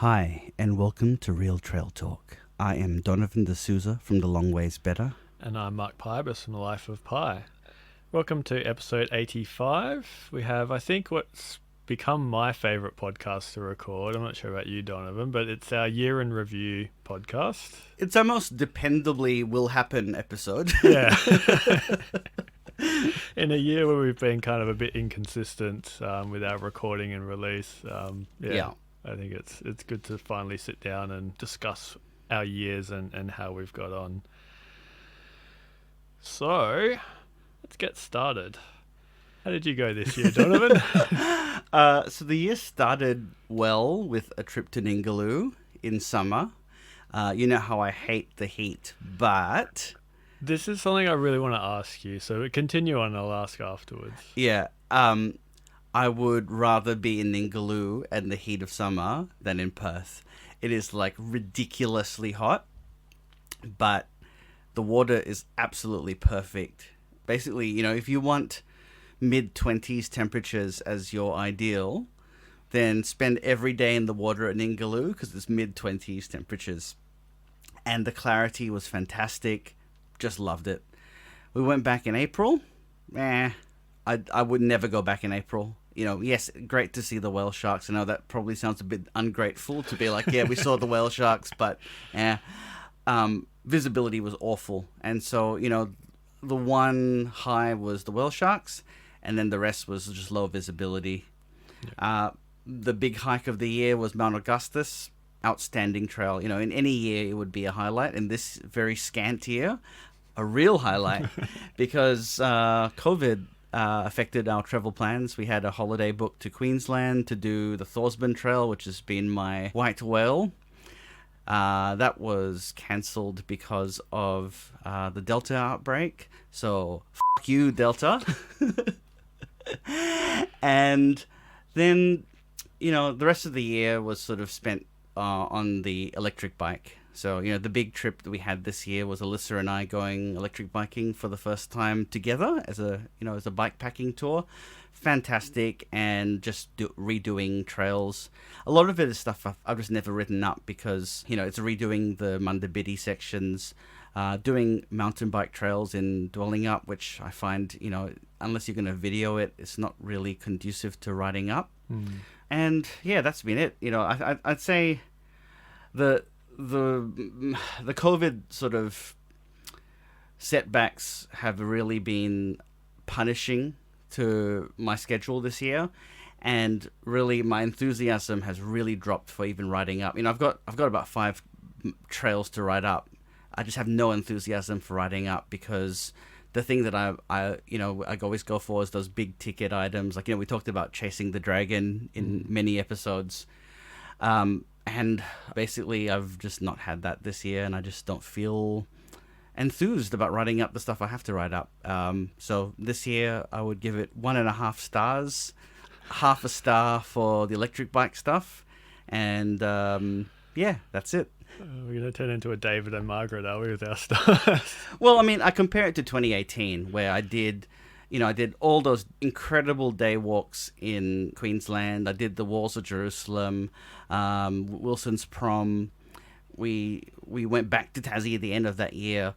Hi, and welcome to Real Trail Talk. I am Donovan D'Souza from The Long Ways Better. And I'm Mark Pybus from The Life of Pi. Welcome to episode 85. We have, I think, what's become my favourite podcast to record. I'm not sure about you, Donovan, but it's our year in review podcast. It's our most dependably will happen episode. Yeah. In a year where we've been kind of a bit inconsistent with our recording and release. Yeah. I think it's good to finally sit down and discuss our years and how we've got on. So, let's get started. How did you go this year, Donovan? So the year started well with a trip to Ningaloo in summer. You know how I hate the heat, but... This is something I really want to ask you, so continue on, I'll ask afterwards. Yeah, I would rather be in Ningaloo and the heat of summer than in Perth. It is like ridiculously hot, but the water is absolutely perfect. Basically, you know, if you want mid-20s temperatures as your ideal, then spend every day in the water at Ningaloo because it's mid-20s temperatures. And the clarity was fantastic. Just loved it. We went back in April. I would never go back in April. You know, yes, great to see the whale sharks. I know that probably sounds a bit ungrateful to be like, yeah, we saw the whale sharks, but visibility was awful. And so, you know, the one high was the whale sharks, and then the rest was just low visibility. Yeah. The big hike of the year was Mount Augustus. Outstanding trail. You know, in any year it would be a highlight. In this very scant year, a real highlight because COVID affected our travel plans. We had a holiday booked to Queensland to do the Thorsby Trail, which has been my white whale. That was cancelled because of the Delta outbreak. So, f*** you, Delta. And then, you know, the rest of the year was sort of spent on the electric bike. So, you know, the big trip that we had this year was Alyssa and I going electric biking for the first time together as a bike packing tour. Fantastic, and just redoing trails. A lot of it is stuff I've just never written up because, you know, it's redoing the Mundabiddi sections, doing mountain bike trails in Dwelling Up, which I find, you know, unless you're going to video it, it's not really conducive to riding up. And yeah, that's been it. You know, I'd say the COVID sort of setbacks have really been punishing to my schedule this year, and really my enthusiasm has really dropped for even riding up. You know, I've got about 5 trails to ride up. I just have no enthusiasm for riding up because the thing that I always go for is those big ticket items. Like, you know, we talked about chasing the dragon in many episodes. And basically I've just not had that this year, and I just don't feel enthused about riding up the stuff I have to ride up. So this year I would give it 1.5 stars, half a star for the electric bike stuff. And yeah, that's it. We're going to turn into a David and Margaret, are we, with our stars? Well, I mean, I compare it to 2018 where I did all those incredible day walks in Queensland. I did the Walls of Jerusalem, Wilson's Prom. We went back to Tassie at the end of that year.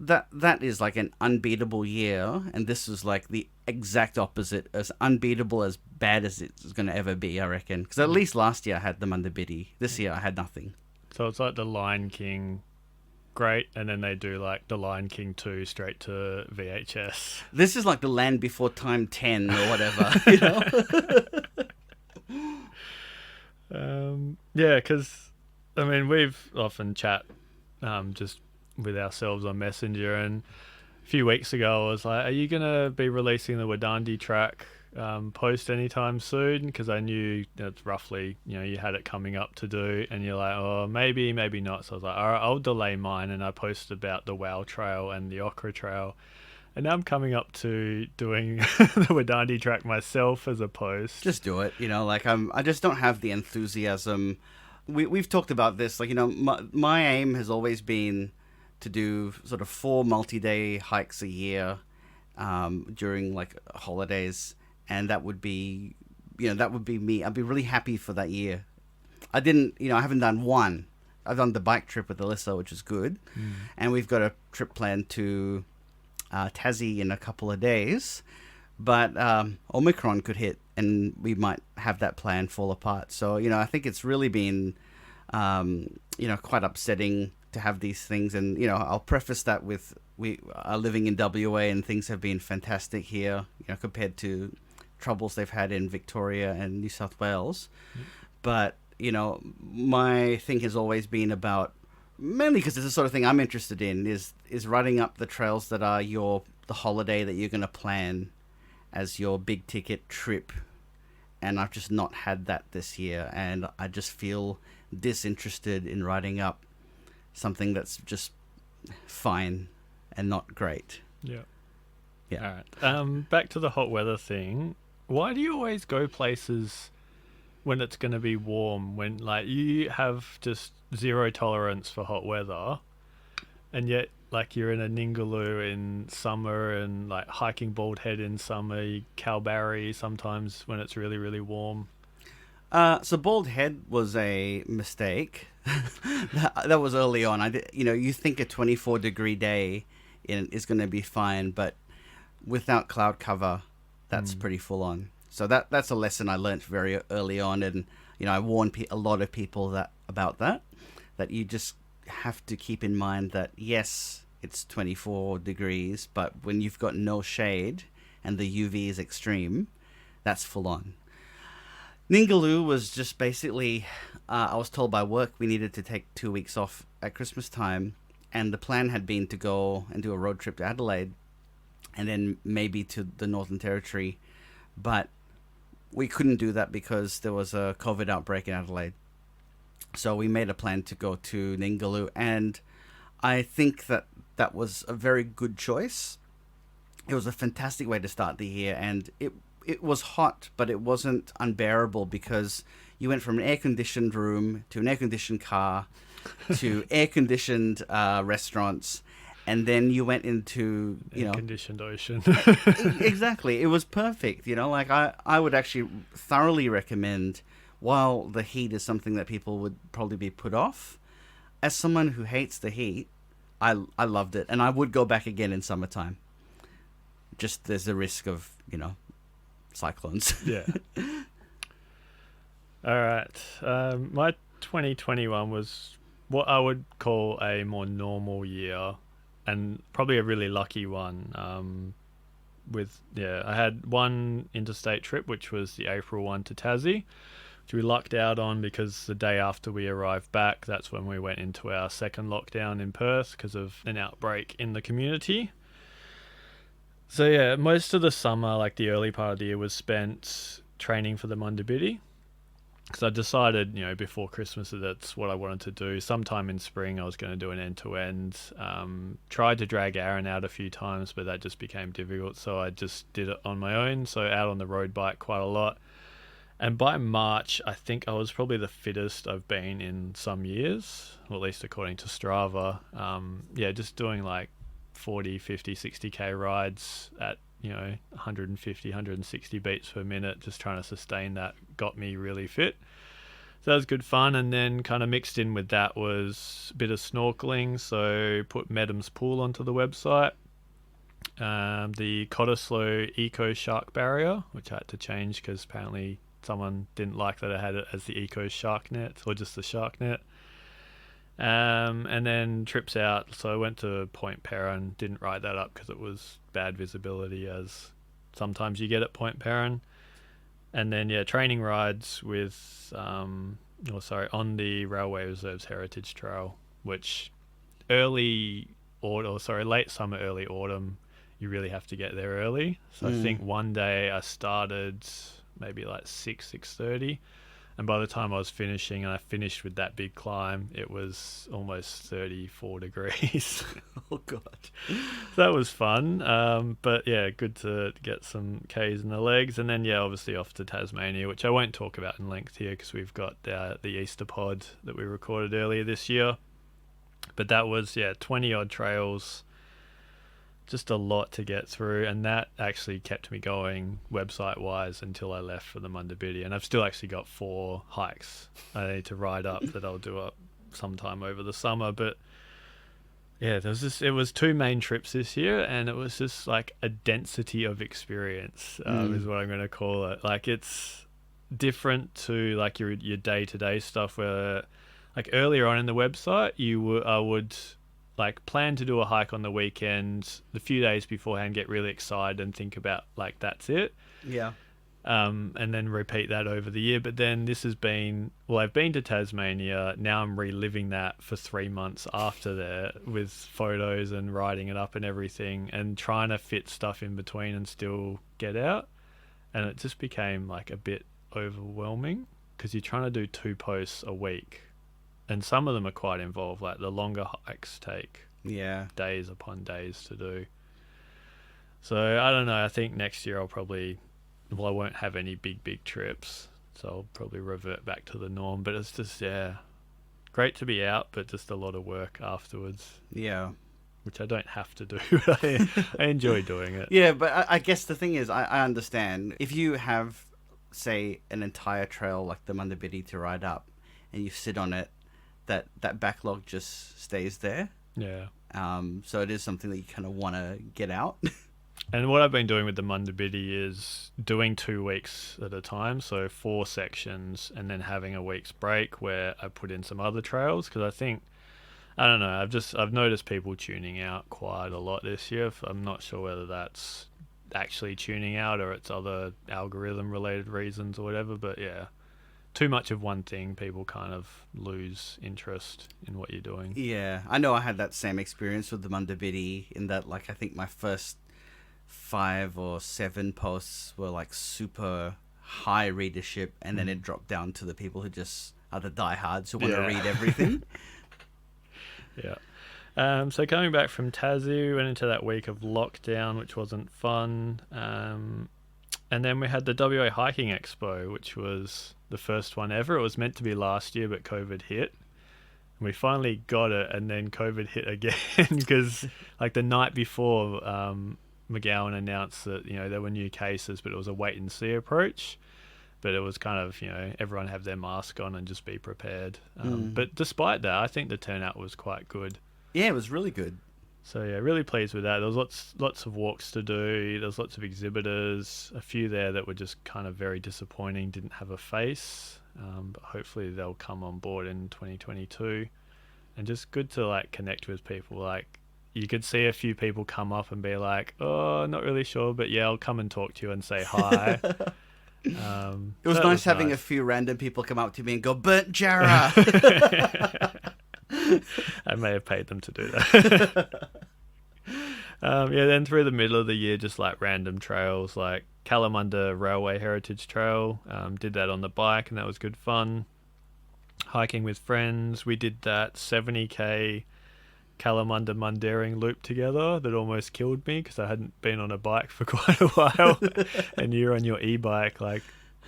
That is like an unbeatable year, and this was like the exact opposite, as unbeatable, as bad as it's going to ever be, I reckon. Because at least last year I had the Mundabiddi. This year I had nothing. So it's like the Lion King, great, and then they do like the Lion King 2 straight to VHS. This is like the Land Before Time 10 or whatever, you know? Yeah, because, I mean, we've often chat just with ourselves on Messenger, and a few weeks ago I was like, are you going to be releasing the Wadandi track post anytime soon? Because I knew that's roughly, you know, you had it coming up to do, and you're like, oh, maybe not. So I was like, all right, I'll delay mine, and I posted about the Wow Trail and the Ochre Trail, and now I'm coming up to doing the Wadandi track myself as a post. Just do it, you know, like I just don't have the enthusiasm. We've talked about this, like, you know, my aim has always been to do sort of 4 multi-day hikes a year during like holidays. And that would be me. I'd be really happy for that year. I didn't, I haven't done one. I've done the bike trip with Alyssa, which is good. And we've got a trip planned to Tassie in a couple of days. But Omicron could hit and we might have that plan fall apart. So, I think it's really been, quite upsetting to have these things. And, I'll preface that with we are living in WA and things have been fantastic here, compared to troubles they've had in Victoria and New South Wales. But, my thing has always been about, mainly because it's the sort of thing I'm interested in, is writing up the trails that are the holiday that you're going to plan as your big ticket trip. And I've just not had that this year, and I just feel disinterested in writing up something that's just fine and not great. Yeah. Yeah. All right. Back to the hot weather thing. Why do you always go places when it's going to be warm, when like you have just zero tolerance for hot weather, and yet like you're in a Ningaloo in summer and like hiking Bald Head in summer, Kalbarri sometimes when it's really, really warm? So Bald Head was a mistake. that was early on. You think a 24-degree day is going to be fine, but without cloud cover, that's pretty full on. So that's a lesson I learned very early on, and I warn a lot of people about that you just have to keep in mind that yes, it's 24 degrees, but when you've got no shade and the UV is extreme, that's full on. Ningaloo was just basically, I was told by work we needed to take 2 weeks off at Christmas time, and the plan had been to go and do a road trip to Adelaide and then maybe to the Northern Territory, but we couldn't do that because there was a COVID outbreak in Adelaide. So we made a plan to go to Ningaloo, and I think that was a very good choice. It was a fantastic way to start the year, and it was hot, but it wasn't unbearable because you went from an air-conditioned room to an air-conditioned car to air-conditioned restaurants, and then you went into, air-conditioned ocean. Exactly. It was perfect. I would actually thoroughly recommend, while the heat is something that people would probably be put off, as someone who hates the heat, I loved it. And I would go back again in summertime. Just there's a risk of, cyclones. Yeah. All right. My 2021 was what I would call a more normal year, and probably a really lucky one. I had one interstate trip, which was the April one to Tassie, which we lucked out on because the day after we arrived back, that's when we went into our second lockdown in Perth because of an outbreak in the community. So yeah, most of the summer, like the early part of the year, was spent training for the Mundabiddi. Because I decided, before Christmas that that's what I wanted to do. Sometime in spring, I was going to do an end-to-end. Tried to drag Aaron out a few times, but that just became difficult. So I just did it on my own. So out on the road bike quite a lot. And by March, I think I was probably the fittest I've been in some years, or at least according to Strava. Just doing like 40, 50, 60k rides at 150, 160 beats per minute, just trying to sustain that, got me really fit. So that was good fun. And then kind of mixed in with that was a bit of snorkeling. So put Medham's Pool onto the website. The Cottesloe Eco Shark Barrier, which I had to change because apparently someone didn't like that I had it as the Eco Shark Net or just the Shark Net. And then trips out. So I went to Point Perrin, didn't write that up because it was bad visibility, as sometimes you get at Point Perrin. And then training rides with on the Railway Reserves Heritage Trail, which late summer, early autumn, you really have to get there early. So I think one day I started maybe like 6:30. And by the time I was finishing, and I finished with that big climb, it was almost 34 degrees. Oh, God. That was fun. But yeah, good to get some Ks in the legs. And then, obviously off to Tasmania, which I won't talk about in length here because we've got the Easter pod that we recorded earlier this year. But that was, 20-odd trails. just a lot to get through, and that actually kept me going website wise until I left for the Mundabiddi. And I've still actually got 4 hikes I need to ride up that I'll do up sometime over the summer. But yeah, it was 2 main trips this year, and it was just like a density of experience, is what I'm going to call it. Like, it's different to like your day-to-day stuff where like earlier on in the website I would like plan to do a hike on the weekend, the few days beforehand, get really excited and think about like that's it. Yeah. And then repeat that over the year. But then this has been, well, I've been to Tasmania. Now I'm reliving that for 3 months after there with photos and writing it up and everything, and trying to fit stuff in between and still get out. And it just became like a bit overwhelming because you're trying to do 2 posts a week. And some of them are quite involved, like the longer hikes take days upon days to do. So I don't know. I think next year I won't have any big trips. So I'll probably revert back to the norm. But it's just, great to be out, but just a lot of work afterwards. Yeah. Which I don't have to do. I enjoy doing it. Yeah, but I guess the thing is, I understand. If you have, say, an entire trail like the Mundabiddi to ride up, and you sit on it, that backlog just stays there. Yeah. So it is something that you kind of want to get out. And what I've been doing with the Mundabiddi is doing 2 weeks at a time, so 4 sections, and then having a week's break where I put in some other trails, because I don't know, I've noticed people tuning out quite a lot this year. I'm not sure whether that's actually tuning out or it's other algorithm related reasons or whatever, but yeah. Too much of one thing, people kind of lose interest in what you're doing. Yeah, I know I had that same experience with the Mundabiddi in that, like, I think my first 5 or 7 posts were like super high readership, and then it dropped down to the people who just are the diehards who want to read everything. Yeah. So coming back from Tassie, we went into that week of lockdown, which wasn't fun. And then we had the WA Hiking Expo, which was the first one ever. It was meant to be last year, but COVID hit. And we finally got it, and then COVID hit again because like the night before, McGowan announced that, there were new cases, but it was a wait and see approach. But it was kind of, everyone have their mask on and just be prepared. But despite that, I think the turnout was quite good. Yeah, it was really good. So yeah, really pleased with that. There was lots of walks to do. There was lots of exhibitors. A few there that were just kind of very disappointing, didn't have a face. But hopefully they'll come on board in 2022. And just good to like connect with people. Like you could see a few people come up and be like, "Oh, not really sure, but yeah, I'll come and talk to you and say hi." It was nice having a few random people come up to me and go, "Burnt Jarrah." I may have paid them to do that. Then through the middle of the year, just like random trails, like Kalamunda Railway Heritage Trail. Did that on the bike, and that was good fun. Hiking with friends, we did that 70k Kalamunda Mundaring loop together that almost killed me because I hadn't been on a bike for quite a while. And you're on your e-bike, like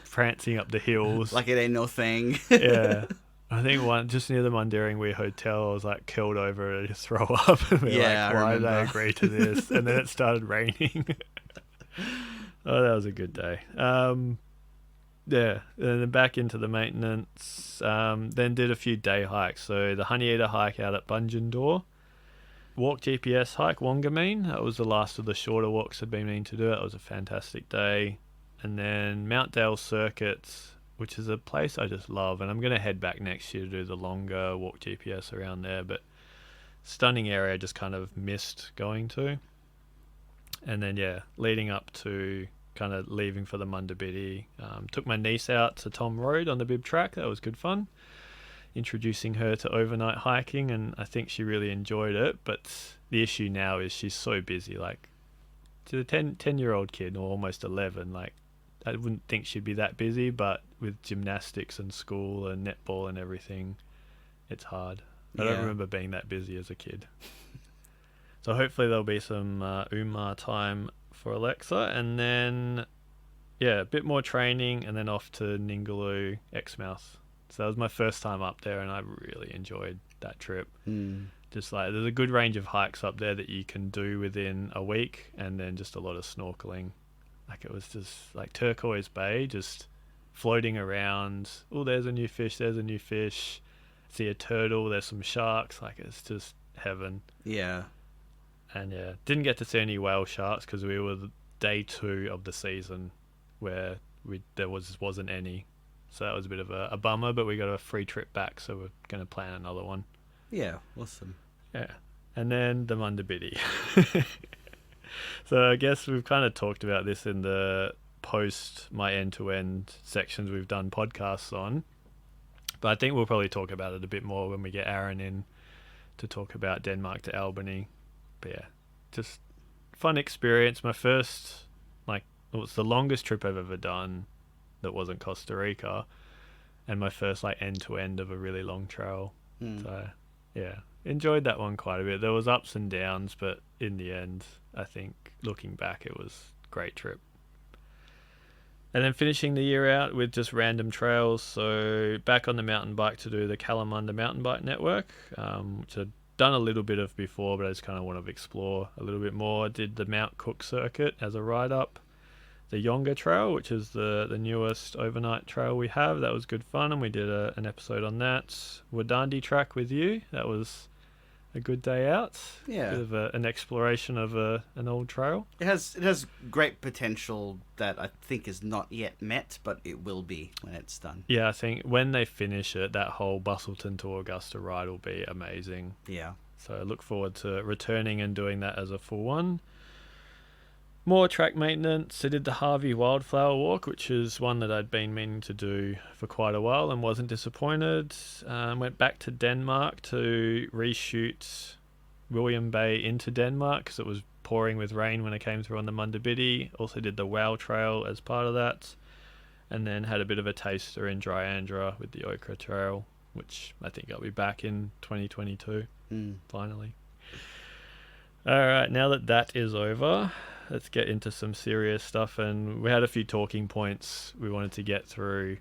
prancing up the hills. Like it ain't no thing. Yeah. I think one just near the Mundaring Hotel, I was like curled over to throw up. And why did I agree to this? And then it started raining. Oh, that was a good day. And then back into the maintenance. Then did a few day hikes. So the Honeyeater hike out at Bungendore. Walk GPS hike Wongameen. That was the last of the shorter walks I'd been meaning to do. That was a fantastic day. And then Mount Dale Circuit, which is a place I just love, and I'm going to head back next year to do the longer walk GPS around there, but stunning area I just kind of missed going to. And then leading up to kind of leaving for the Mundabiddi, took my niece out to Tom Road on the Bib track. That was good fun, introducing her to overnight hiking, and I think she really enjoyed it. But the issue now is she's so busy, like to the 10-year-old kid, or almost 11, like I wouldn't think she'd be that busy, but with gymnastics and school and netball and everything, it's hard. I don't remember being that busy as a kid. So hopefully there'll be some Umar time for Alexa, and then a bit more training, and then off to Ningaloo, Exmouth. So that was my first time up there, and I really enjoyed that trip. just like there's a good range of hikes up there that you can do within a week, and then just a lot of snorkeling. Like it was just like turquoise bay, just floating around. Oh, there's a new fish. There's a new fish. See a turtle. There's some sharks. Like it's just heaven. Yeah. And yeah, didn't get to see any whale sharks because we were day 2 of the season where there wasn't any. So that was a bit of a bummer, but we got a free trip back, so we're going to plan another one. Yeah, awesome. Yeah. And then the Mundabiddi. So I guess we've kind of talked about this in the post my end-to-end sections we've done podcasts on. But I think we'll probably talk about it a bit more when we get Aaron in to talk about Denmark to Albany. But yeah, just fun experience. My first, it was the longest trip I've ever done that wasn't Costa Rica, and my first end-to-end of a really long trail. So yeah, enjoyed that one quite a bit. There was ups and downs, but in the end, I think looking back, it was a great trip. And then finishing the year out with just random trails. So back on the mountain bike to do the Kalamunda mountain bike network, which I'd done a little bit of before, but I just kind of want to explore a little bit more. Did the Mount Cook circuit as a ride-up. The Yonga Trail, which is the newest overnight trail we have. That was good fun, and we did an episode on that. Wadandi track with you. That was a good day out. Yeah. Bit of an exploration of an old trail. It has great potential that I think is not yet met, but it will be when it's done. Yeah, I think when they finish it, that whole Bustleton to Augusta ride will be amazing. Yeah. So I look forward to returning and doing that as a full one. More track maintenance. I did the Harvey Wildflower Walk, which is one that I'd been meaning to do for quite a while and wasn't disappointed. Went back to Denmark to reshoot William Bay into Denmark because it was pouring with rain when I came through on the Mundabiddi. Also did the Wow Trail as part of that. And then had a bit of a taster in Dryandra with the Okra Trail, which I think I'll be back in 2022, finally. All right, now that is over, let's get into some serious stuff. And we had a few talking points we wanted to get through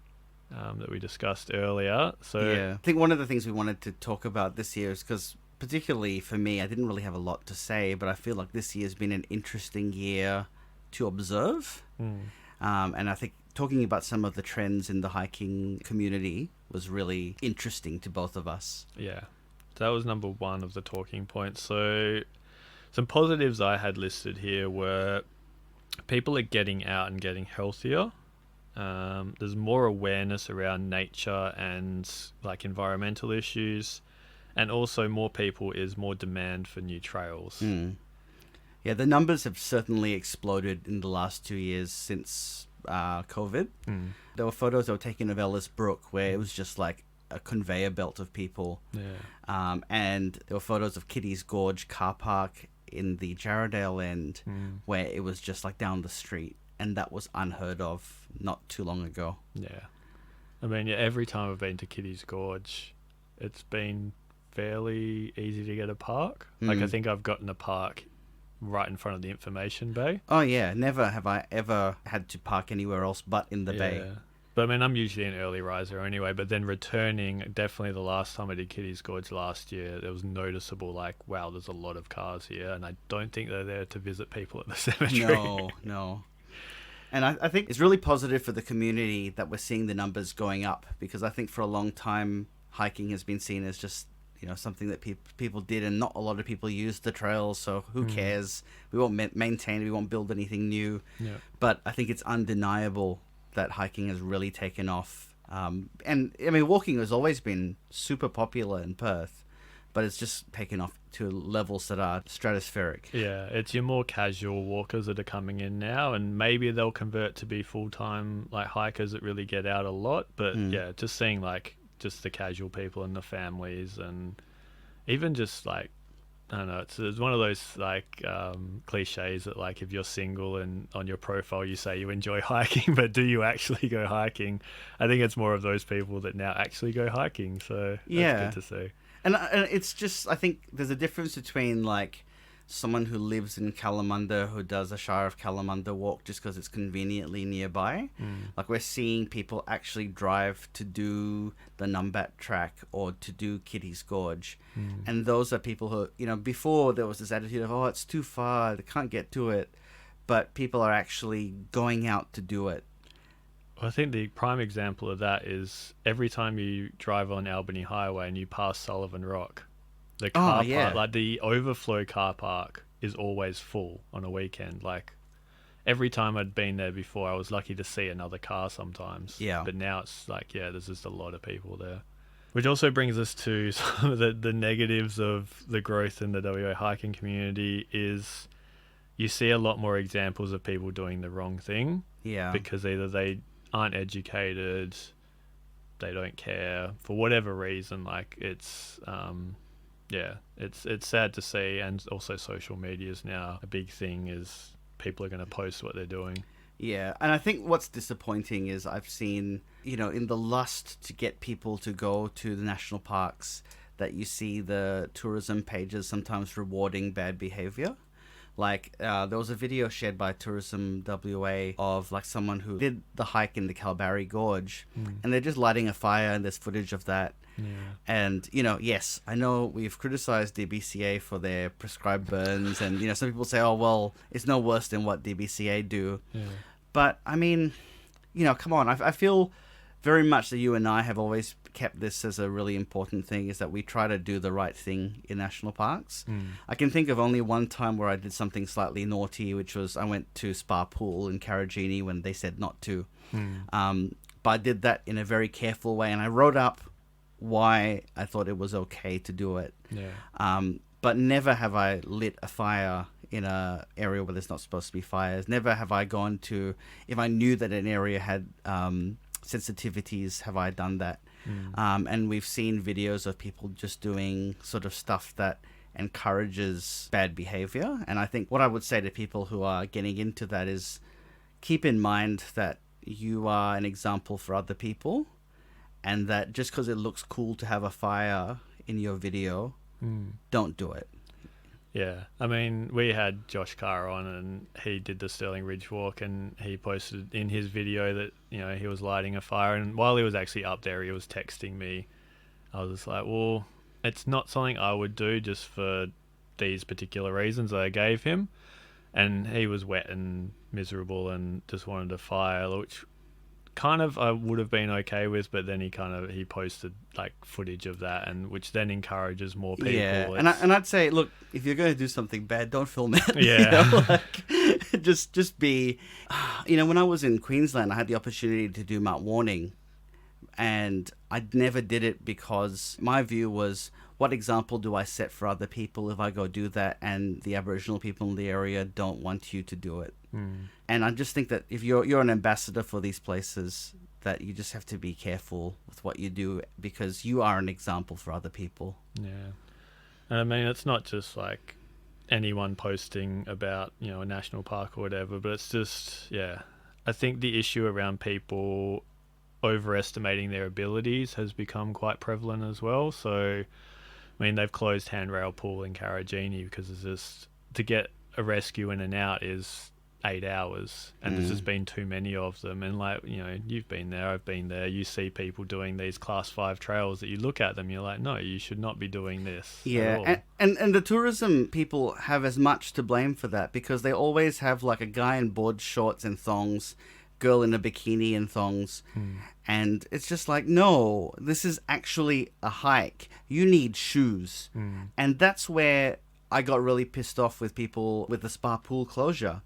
that we discussed earlier. So yeah, I think one of the things we wanted to talk about this year is because, particularly for me, I didn't really have a lot to say, but I feel like this year has been an interesting year to observe. And I think talking about some of the trends in the hiking community was really interesting to both of us. Yeah, that was number one of the talking points. So some positives I had listed here were people are getting out and getting healthier. There's more awareness around nature and environmental issues, and also more demand for new trails. Yeah, the numbers have certainly exploded in the last 2 years since COVID. There were photos that were taken of Ellis Brook where it was just like a conveyor belt of people. Yeah. And there were photos of Kitty's Gorge car park in the Jarradale end where it was just down the street, and that was unheard of not too long ago. Yeah. I mean, every time I've been to Kitty's Gorge, it's been fairly easy to get a park. I think I've gotten a park right in front of the information bay. Oh yeah, never have I ever had to park anywhere else but in the bay. But I mean, I'm usually an early riser anyway, but then returning, definitely the last time I did Kitty's Gorge last year, there was noticeable wow, there's a lot of cars here, and I don't think they're there to visit people at the cemetery. No. And I think it's really positive for the community that we're seeing the numbers going up, because I think for a long time hiking has been seen as just something that people did, and not a lot of people use the trails, so who cares? We won't maintain it, we won't build anything new. Yeah. But I think it's undeniable that hiking has really taken off. And I mean, walking has always been super popular in Perth, but it's just taken off to levels that are stratospheric. Yeah, it's your more casual walkers that are coming in now, and maybe they'll convert to be full-time hikers that really get out a lot. But yeah, just seeing just the casual people and the families, and even just I don't know, it's one of those cliches that if you're single and on your profile you say you enjoy hiking, but do you actually go hiking? I think it's more of those people that now actually go hiking, so that's good to see. And it's just, I think there's a difference between someone who lives in Kalamunda who does a Shire of Kalamunda walk just because it's conveniently nearby. Like, we're seeing people actually drive to do the Numbat track or to do Kitty's Gorge. And those are people who, you know, before there was this attitude of, oh, it's too far, they can't get to it. But people are actually going out to do it. I think the prime example of that is every time you drive on Albany Highway and you pass Sullivan Rock, the car park, like the overflow car park, is always full on a weekend. Like, every time I'd been there before, I was lucky to see another car sometimes. Yeah. But now it's like, yeah, there's just a lot of people there. Which also brings us to some of the negatives of the growth in the WA hiking community is you see a lot more examples of people doing the wrong thing. Yeah. Because either they aren't educated, they don't care, for whatever reason. Like, it's it's sad to see. And also social media is now a big thing, is people are going to post what they're doing. Yeah, and I think what's disappointing is I've seen, you know, in the lust to get people to go to the national parks, that you see the tourism pages sometimes rewarding bad behavior. Like, there was a video shared by Tourism WA of, like, someone who did the hike in the Kalbarri Gorge, and they're just lighting a fire, and there's footage of that. Yeah. And, you know, yes, I know we've criticized DBCA for their prescribed burns, and, you know, some people say, oh, well, it's no worse than what DBCA do. Yeah. But, I mean, you know, come on, I feel very much that you and I have always kept this as a really important thing, is that we try to do the right thing in national parks. I can think of only one time where I did something slightly naughty, which was I went to Spa Pool in Karajini when they said not to. But I did that in a very careful way, and I wrote up why I thought it was okay to do it. Yeah. But never have I lit a fire in a area where there's not supposed to be fires. Never have I gone to, if I knew that an area had sensitivities, have I done that. And we've seen videos of people just doing sort of stuff that encourages bad behavior. And I think what I would say to people who are getting into that is keep in mind that you are an example for other people, and that just because it looks cool to have a fire in your video, don't do it. Yeah, I mean, we had Josh Carr on, and he did the Stirling Ridge walk, and he posted in his video that, you know, he was lighting a fire, and while he was actually up there, he was texting me. I was just like, well, it's not something I would do just for these particular reasons that I gave him. And he was wet and miserable and just wanted a fire, which kind of I would have been okay with, but then he posted like footage of that, and which then encourages more people. Yeah, and I'd say, look, if you're going to do something bad, don't film it. Yeah, you know, like, just be. You know, when I was in Queensland, I had the opportunity to do Mount Warning, and I never did it because my view was, what example do I set for other people if I go do that and the Aboriginal people in the area don't want you to do it? And I just think that if you're an ambassador for these places, that you just have to be careful with what you do, because you are an example for other people. Yeah. And I mean, it's not just like anyone posting about, you know, a national park or whatever, but it's just, yeah, I think the issue around people overestimating their abilities has become quite prevalent as well. So, I mean, they've closed Handrail Pool in Karajini because it's just, to get a rescue in and out is 8 hours, and there's just been too many of them. And like, you know, you've been there, I've been there, you see people doing these class 5 trails that you look at them, you're like, no, you should not be doing this. Yeah, and the tourism people have as much to blame for that, because they always have like a guy in board shorts and thongs, girl in a bikini and thongs, and it's just like, no, this is actually a hike. You need shoes. And that's where I got really pissed off with people with the Spa Pool closure,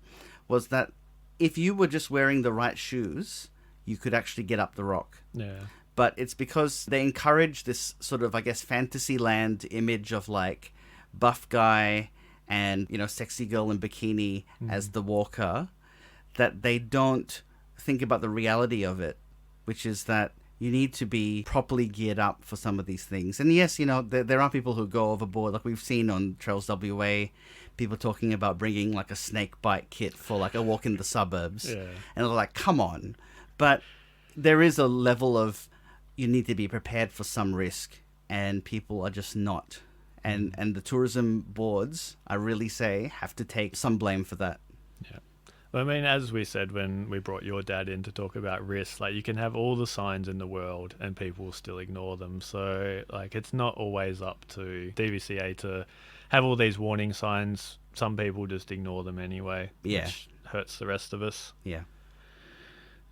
was that if you were just wearing the right shoes, you could actually get up the rock. Yeah. But it's because they encourage this sort of, I guess, fantasy land image of like buff guy and, you know, sexy girl in bikini as the walker, that they don't think about the reality of it, which is that you need to be properly geared up for some of these things. And yes, you know, there are people who go overboard. Like we've seen on Trails WA, people talking about bringing like a snake bite kit for like a walk in the suburbs. Yeah. And they're like, come on. But there is a level of, you need to be prepared for some risk, and people are just not. and the tourism boards, I really say, have to take some blame for that. Yeah. Well, I mean, as we said when we brought your dad in to talk about risks, like you can have all the signs in the world and people will still ignore them. So like it's not always up to DVCA to have all these warning signs. Some people just ignore them anyway, which hurts the rest of us. Yeah.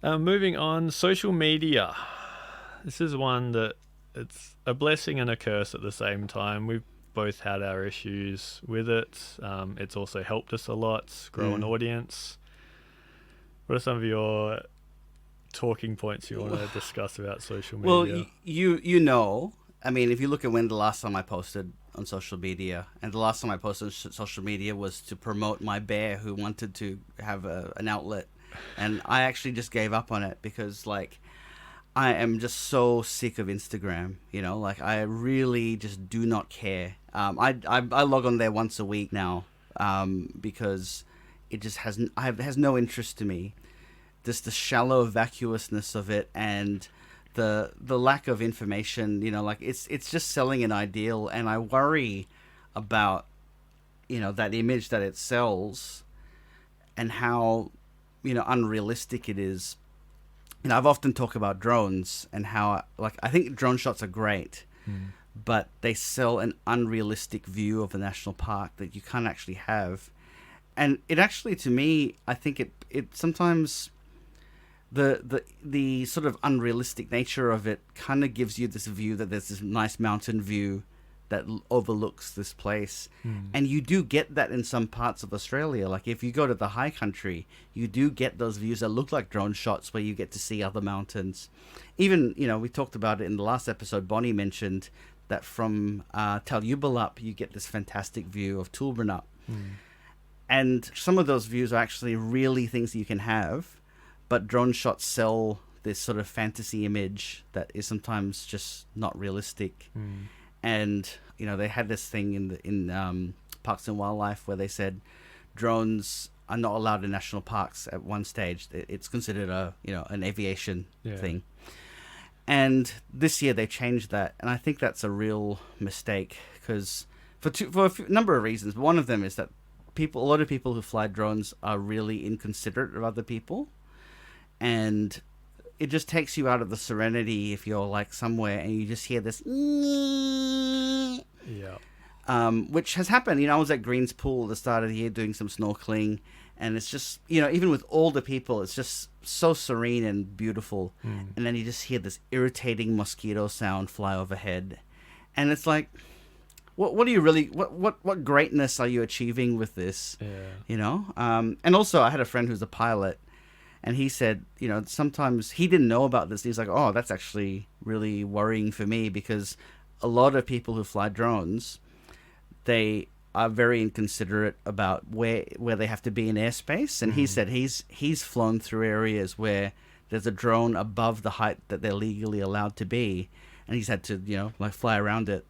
Moving on, social media. This is one that it's a blessing and a curse at the same time. We've both had our issues with it. It's also helped us a lot, grow an audience. What are some of your talking points you want to discuss about social media? Well, you know, I mean, if you look at when the last time I posted on social media, and the last time I posted on social media was to promote my bear who wanted to have an outlet, and I actually just gave up on it because, like, I am just so sick of Instagram, you know, like I really just do not care. I log on there once a week now because it just has no interest to me. Just the shallow vacuousness of it and the lack of information, you know, like it's just selling an ideal, and I worry about, you know, that image that it sells and how, you know, unrealistic it is. You know, I've often talked about drones and how, like, I think drone shots are great, but they sell an unrealistic view of a national park that you can't actually have. And it actually, to me, I think it sometimes the sort of unrealistic nature of it kind of gives you this view that there's this nice mountain view that overlooks this place. And you do get that in some parts of Australia. Like if you go to the high country, you do get those views that look like drone shots where you get to see other mountains. Even, you know, we talked about it in the last episode. Bonnie mentioned that from Talyubalup, you get this fantastic view of Toolbrunup. And some of those views are actually really things you can have, but drone shots sell this sort of fantasy image that is sometimes just not realistic. And, you know, they had this thing in Parks and Wildlife where they said drones are not allowed in national parks at one stage. It's considered an aviation thing. And this year they changed that, and I think that's a real mistake because for a number of reasons. One of them is that a lot of people who fly drones are really inconsiderate of other people, and it just takes you out of the serenity if you're like somewhere and you just hear this, which has happened. You know, I was at Green's Pool at the start of the year doing some snorkeling, and it's just, you know, even with all the people, it's just so serene and beautiful. And then you just hear this irritating mosquito sound fly overhead, and it's like, what do you really, what greatness are you achieving with this? You know, and also I had a friend who's a pilot. And he said, you know, sometimes he didn't know about this. He's like, oh, that's actually really worrying for me because a lot of people who fly drones, they are very inconsiderate about where they have to be in airspace. And he said he's flown through areas where there's a drone above the height that they're legally allowed to be, and he's had to, you know, like fly around it.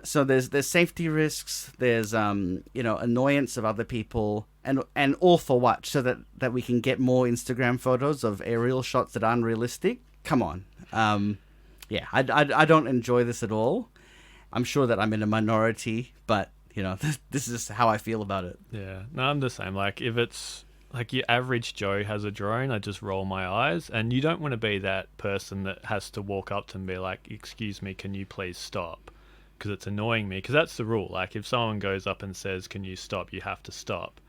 So there's safety risks, there's annoyance of other people, and all for what? So that we can get more Instagram photos of aerial shots that aren't realistic? Come on. I don't enjoy this at all. I'm sure that I'm in a minority, but you know, this is how I feel about it. Yeah, no, I'm the same. Like if it's like your average Joe has a drone, I just roll my eyes, and you don't want to be that person that has to walk up to and be like, "Excuse me, can you please stop?" Because it's annoying me, because that's the rule. Like if someone goes up and says, "Can you stop?" you have to stop.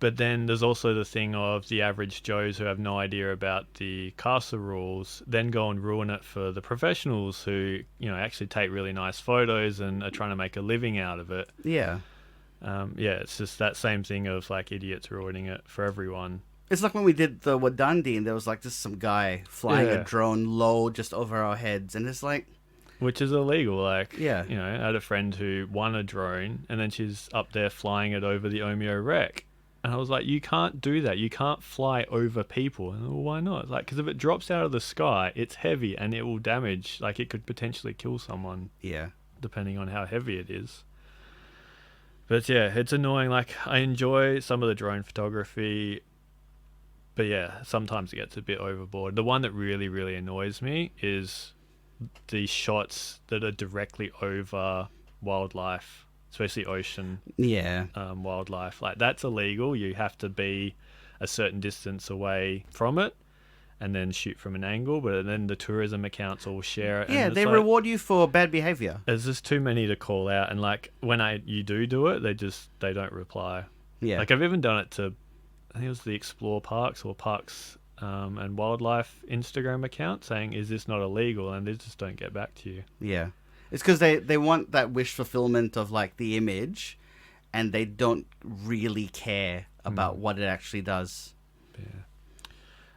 But then there's also the thing of the average Joes who have no idea about the CASA rules, then go and ruin it for the professionals who, you know, actually take really nice photos and are trying to make a living out of it. It's just that same thing of like idiots ruining it for everyone. It's like when we did the Wadandi and there was like just some guy flying a drone low just over our heads, and it's like, which is illegal. Like, you know, I had a friend who won a drone and then she's up there flying it over the Omeo wreck. And I was like, you can't do that. You can't fly over people. And well, why not? Like, because if it drops out of the sky, it's heavy and it will damage. Like, it could potentially kill someone. Depending on how heavy it is. But yeah, it's annoying. Like, I enjoy some of the drone photography. But yeah, sometimes it gets a bit overboard. The one that really, really annoys me is the shots that are directly over wildlife, especially ocean Yeah. wildlife. Like, that's illegal. You have to be a certain distance away from it and then shoot from an angle, but then the tourism accounts all share it. Yeah, and they it's reward you for bad behavior. there's just too many to call out, and like when you do it, they don't reply. Yeah. Like, I've even done it to, I think it was the Explore Parks or Parks and Wildlife Instagram account, saying, is this not illegal? And they just don't get back to you. Yeah. It's because they want that wish fulfillment of like the image, and they don't really care about what it actually does. Yeah.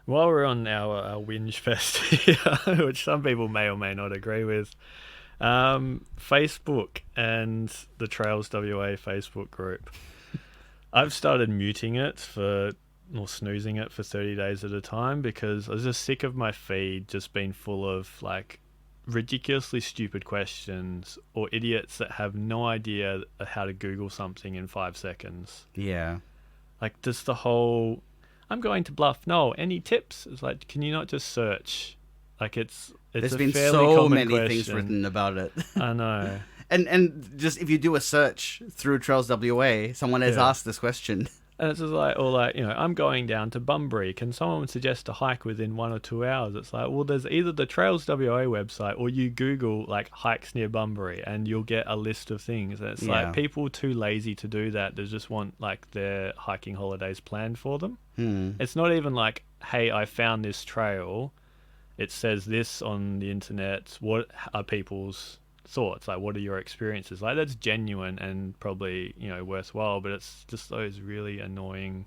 While we're on our whinge fest here, which some people may or may not agree with, Facebook and the Trails WA Facebook group. I've started muting it or snoozing it for 30 days at a time, because I was just sick of my feed just being full of like ridiculously stupid questions or idiots that have no idea how to Google something in 5 seconds. Yeah. Like, just the whole, I'm going to Bluff. No, any tips? It's like, can you not just search? Like, it's There's a been fairly so common many question. things written about it. I know. And just if you do a search through Trails WA, someone has asked this question. And it's just like, or like, I'm going down to Bunbury. Can someone suggest a hike within 1 or 2 hours? It's like, well, there's either the Trails WA website or you Google like hikes near Bunbury and you'll get a list of things. And it's like, people too lazy to do that. They just want like their hiking holidays planned for them. It's not even like, hey, I found this trail. It says this on the internet. What are people's thoughts? Like, what are your experiences? Like, that's genuine and probably worthwhile, but it's just those really annoying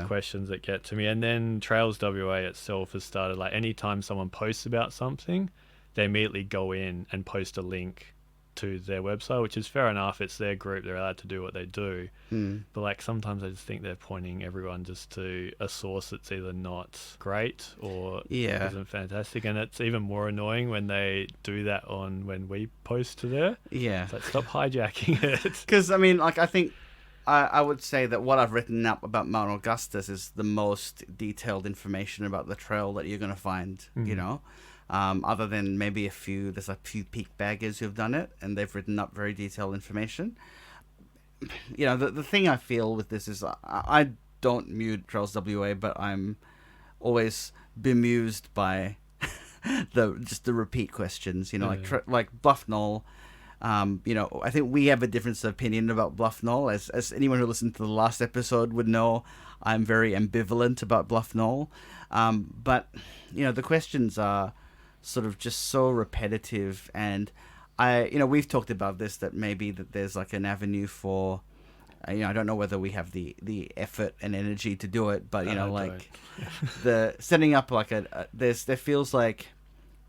questions that get to me. And then Trails WA itself has started, like, anytime someone posts about something, they immediately go in and post a link to their website, which is fair enough. It's their group, they're allowed to do what they do. But like, sometimes I just think they're pointing everyone just to a source that's either not great or isn't fantastic. And it's even more annoying when they do that when we post to there. It's like, stop hijacking it. Because I mean, like, I think I would say that what I've written up about Mount Augustus is the most detailed information about the trail that you're going to find, other than maybe there's a few peak baggers who've done it and they've written up very detailed information. The thing I feel with this is I don't mute Trails WA, but I'm always bemused by the repeat questions, like Bluff Knoll. I think we have a difference of opinion about Bluff Knoll. As anyone who listened to the last episode would know, I'm very ambivalent about Bluff Knoll. But the questions are sort of just so repetitive, and we've talked about this, that maybe that there's like an avenue for, I don't know whether we have the effort and energy to do it, but the setting up like there feels like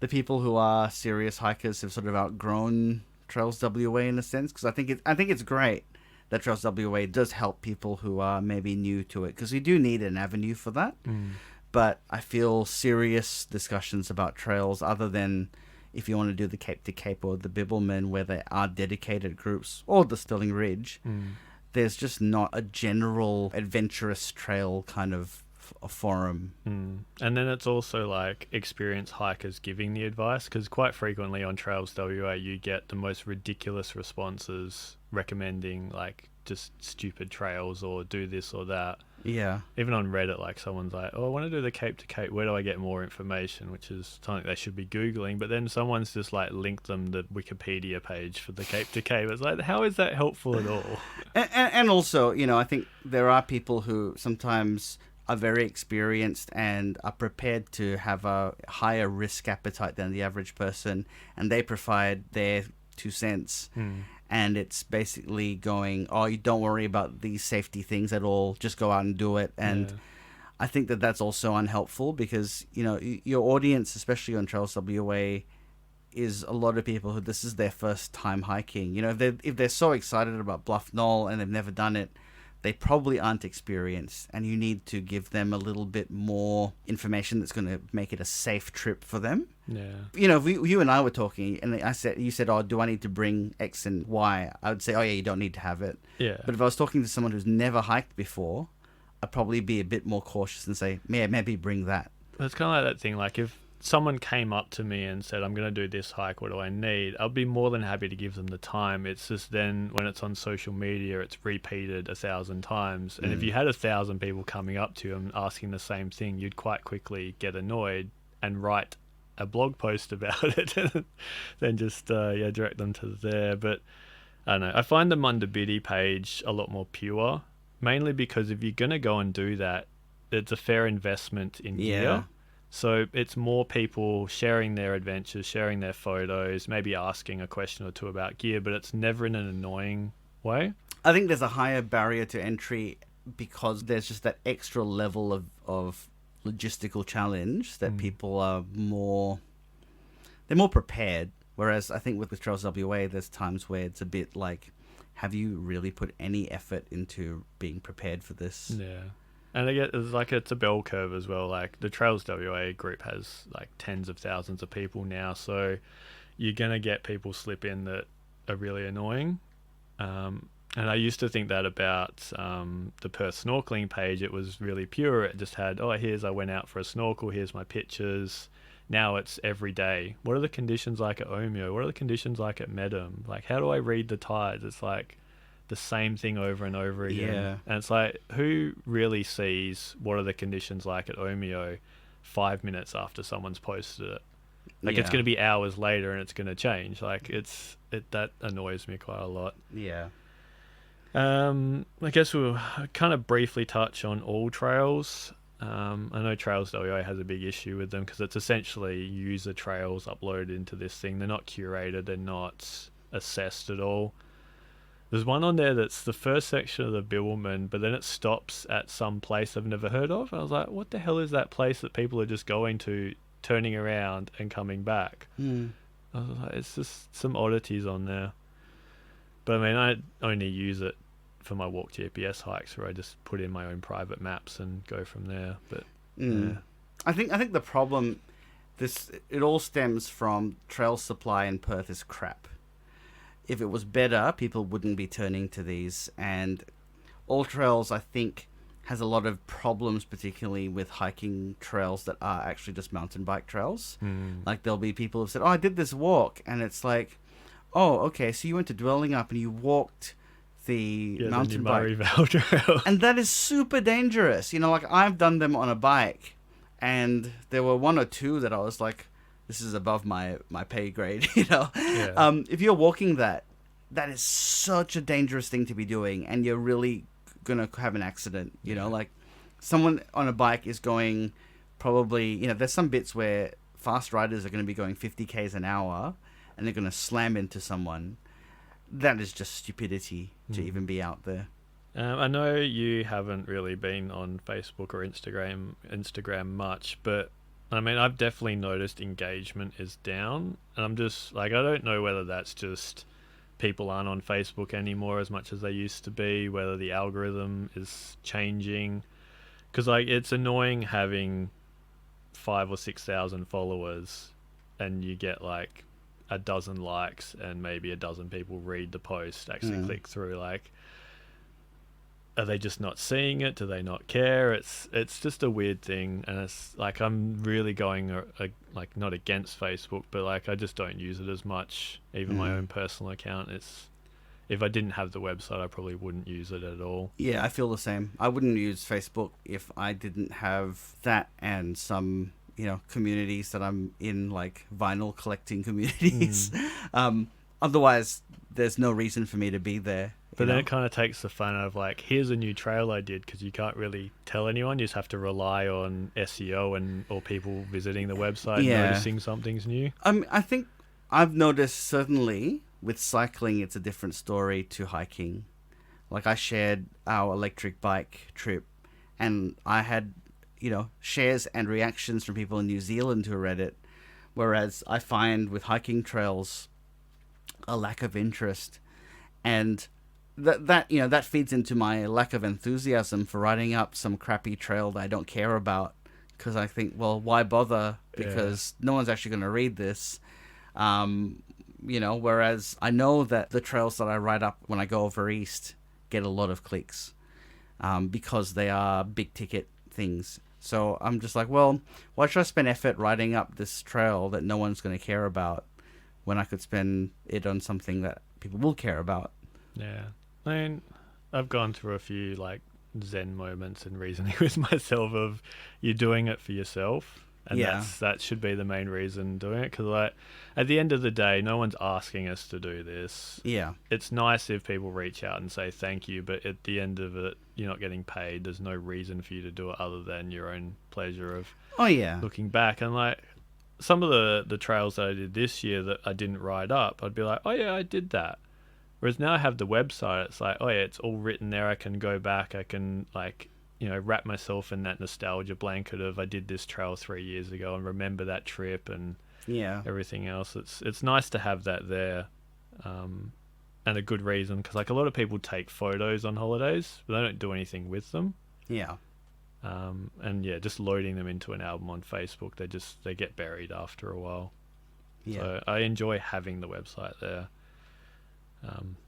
the people who are serious hikers have sort of outgrown Trails WA in a sense, because I think it's great that Trails WA does help people who are maybe new to it, because we do need an avenue for that. But I feel serious discussions about trails, other than if you want to do the Cape to Cape or the Bibbulmun, where there are dedicated groups, or the Stirling Ridge, there's just not a general adventurous trail kind of a forum. And then it's also like experienced hikers giving the advice, because quite frequently on Trails WA you get the most ridiculous responses recommending like just stupid trails or do this or that. Even on Reddit, like, someone's like, oh, I want to do the Cape to Cape, where do I get more information? Which is something they should be Googling, but then someone's just like linked them the Wikipedia page for the Cape to Cape. It's like, how is that helpful at all? And also, I think there are people who sometimes are very experienced and are prepared to have a higher risk appetite than the average person, and they provide their 2 cents. And it's basically going, oh, you don't worry about these safety things at all, just go out and do it. And I think that that's also unhelpful, because your audience, especially on Trails WA, is a lot of people who this is their first time hiking. If they're so excited about Bluff Knoll and they've never done it, they probably aren't experienced, and you need to give them a little bit more information that's going to make it a safe trip for them. If you and I were talking, and you said, oh, do I need to bring X and Y? I would say, oh yeah, you don't need to have it. But if I was talking to someone who's never hiked before, I'd probably be a bit more cautious and say, yeah, maybe bring that. It's kind of like that thing, like, someone came up to me and said, I'm going to do this hike, what do I need? I'd be more than happy to give them the time. It's just then when it's on social media, it's repeated 1,000 times. And if you had 1,000 people coming up to you and asking the same thing, you'd quite quickly get annoyed and write a blog post about it and then just direct them to there. But I don't know, I find the Mundabiddy page a lot more pure, mainly because if you're going to go and do that, it's a fair investment in gear. So it's more people sharing their adventures, sharing their photos, maybe asking a question or two about gear, but it's never in an annoying way. I think there's a higher barrier to entry because there's just that extra level of logistical challenge that people are more prepared. Whereas I think with Trails WA, there's times where it's a bit like, have you really put any effort into being prepared for this? Yeah. And I get it's a bell curve as well. Like the Trails WA group has like tens of thousands of people now, so you're gonna get people slip in that are really annoying. And I used to think that about the Perth snorkeling page. It was really pure. It just had, I went out for a snorkel. Here's my pictures. Now it's every day. What are the conditions like at Omeo? What are the conditions like at Medham? Like, how do I read the tides? It's like the same thing over and over again. Yeah. And it's like, who really sees what are the conditions like at Omeo 5 minutes after someone's posted it? Like, it's going to be hours later and it's going to change. Like, that annoys me quite a lot. Yeah. I guess we'll kind of briefly touch on all trails. I know Trails WA has a big issue with them because it's essentially user trails uploaded into this thing. They're not curated. They're not assessed at all. There's one on there that's the first section of the Bibbulmun, but then it stops at some place I've never heard of. I was like, what the hell is that place that people are just going to, turning around and coming back? I was like, it's just some oddities on there. But I mean, I only use it for my walk GPS hikes where I just put in my own private maps and go from there. But yeah. I think the problem, it all stems from trail supply in Perth is crap. If it was better, people wouldn't be turning to these. And All Trails, I think, has a lot of problems, particularly with hiking trails that are actually just mountain bike trails. Like, there'll be people who said, I did this walk. And it's like, oh, okay, so you went to Dwelling Up and you walked the mountain bike. Trail. And that is super dangerous. You know, like, I've done them on a bike. And there were one or two that I was like, this is above my pay grade, you know. Yeah. If you're walking that is such a dangerous thing to be doing, and you're really gonna have an accident, you know. Like, someone on a bike is going probably, you know, there's some bits where fast riders are going to be going 50 k's an hour and they're going to slam into someone. That is just stupidity to even be out there. I know you haven't really been on Facebook or Instagram much, but I mean, I've definitely noticed engagement is down, and I'm just like, I don't know whether that's just people aren't on Facebook anymore as much as they used to be, whether the algorithm is changing, because like, it's annoying having 5,000 or 6,000 followers and you get like a dozen likes and maybe a dozen people read the post, actually click through. Like, are they just not seeing it? Do they not care? It's just a weird thing, and it's like, I'm really going like, not against Facebook, but like, I just don't use it as much. Even my own personal account, if I didn't have the website, I probably wouldn't use it at all. Yeah, I feel the same. I wouldn't use Facebook if I didn't have that and some, you know, communities that I'm in, like vinyl collecting communities. Otherwise, there's no reason for me to be there. But then it kind of takes the fun out of like, here's a new trail I did, because you can't really tell anyone. You just have to rely on SEO or people visiting the website noticing something's new. I think I've noticed, certainly with cycling, it's a different story to hiking. Like, I shared our electric bike trip, and I had, you know, shares and reactions from people in New Zealand who read it, whereas I find with hiking trails a lack of interest, and that you know, that feeds into my lack of enthusiasm for riding up some crappy trail that I don't care about, because I think, well, why bother, because no one's actually going to read this. You know, whereas I know that the trails that I ride up when I go over east get a lot of clicks, because they are big ticket things. So I'm just like, well, why should I spend effort writing up this trail that no one's going to care about when I could spend it on something that people will care about? Yeah. I mean, I've gone through a few like Zen moments and reasoning with myself of you're doing it for yourself. And Yeah. that should be the main reason doing it. Because like, at the end of the day, no one's asking us to do this. Yeah. It's nice if people reach out and say thank you, but at the end of it, you're not getting paid. There's no reason for you to do it other than your own pleasure of Oh, yeah. looking back. And like some of the trails that I did this year that I didn't write up, I'd be like, oh yeah, I did that. Whereas now I have the website, it's like, oh yeah, it's all written there. I can go back. I can like, wrap myself in that nostalgia blanket of I did this trail 3 years ago and remember that trip and Yeah. everything else. It's nice to have that there, and a good reason, because like a lot of people take photos on holidays, but they don't do anything with them. Yeah. And yeah, just loading them into an album on Facebook, they get buried after a while. Yeah. So I enjoy having the website there.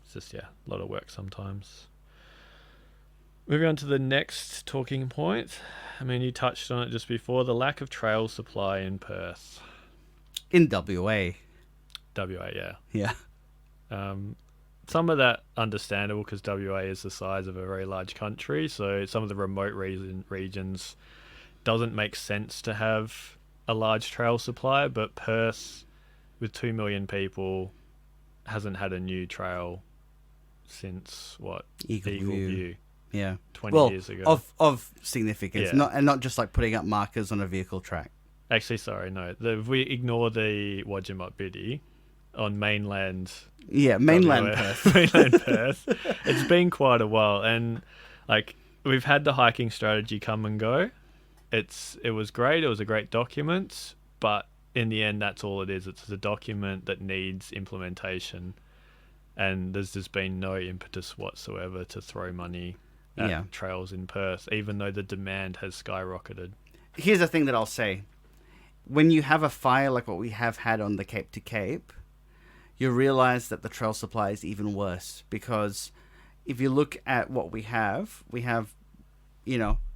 It's just a lot of work sometimes. Moving on to the next talking point. I mean, you touched on it just before, the lack of trail supply in Perth. In WA. WA, yeah. Yeah. Some of that understandable because WA is the size of a very large country, so some of the remote regions doesn't make sense to have a large trail supply, but Perth, with 2 million people, hasn't had a new trail since, Eagle View. Yeah. 20 years ago. Of significance, Yeah. not just like putting up markers on a vehicle track. Actually, sorry, no. If we ignore the Wajimot Biddy on mainland... Yeah, mainland WA, Perth. mainland Perth. It's been quite a while, and like we've had the hiking strategy come and go. It was great. It was a great document, but in the end, that's all it is. It's a document that needs implementation, and there's just been no impetus whatsoever to throw money at trails in Perth, even though the demand has skyrocketed. Here's the thing that I'll say. When you have a fire like what we have had on the Cape to Cape, you realize that the trail supply is even worse, because if you look at what we have, if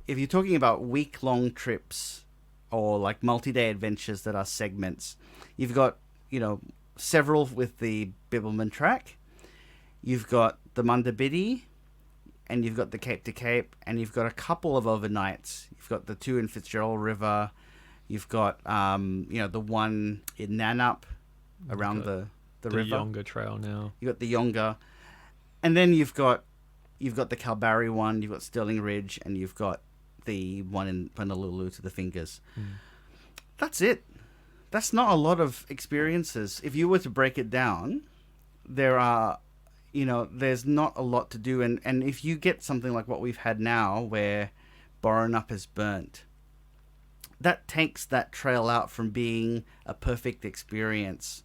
you're talking about week-long trips or like multi-day adventures that are segments, you've got, several with the Bibbulmun track, you've got the Mundabiddi, and you've got the Cape to Cape, and you've got a couple of overnights. You've got the 2 in Fitzgerald River, you've got, the one in Nanup around the river. The Yonga Trail now. You got the Yonga, and then you've got the Kalbarri one, you've got Stirling Ridge, and you've got the one in Honolulu to the Fingers. That's it. That's not a lot of experiences. If you were to break it down, there are, there's not a lot to do, and if you get something like what we've had now, where Borenup is burnt, that takes that trail out from being a perfect experience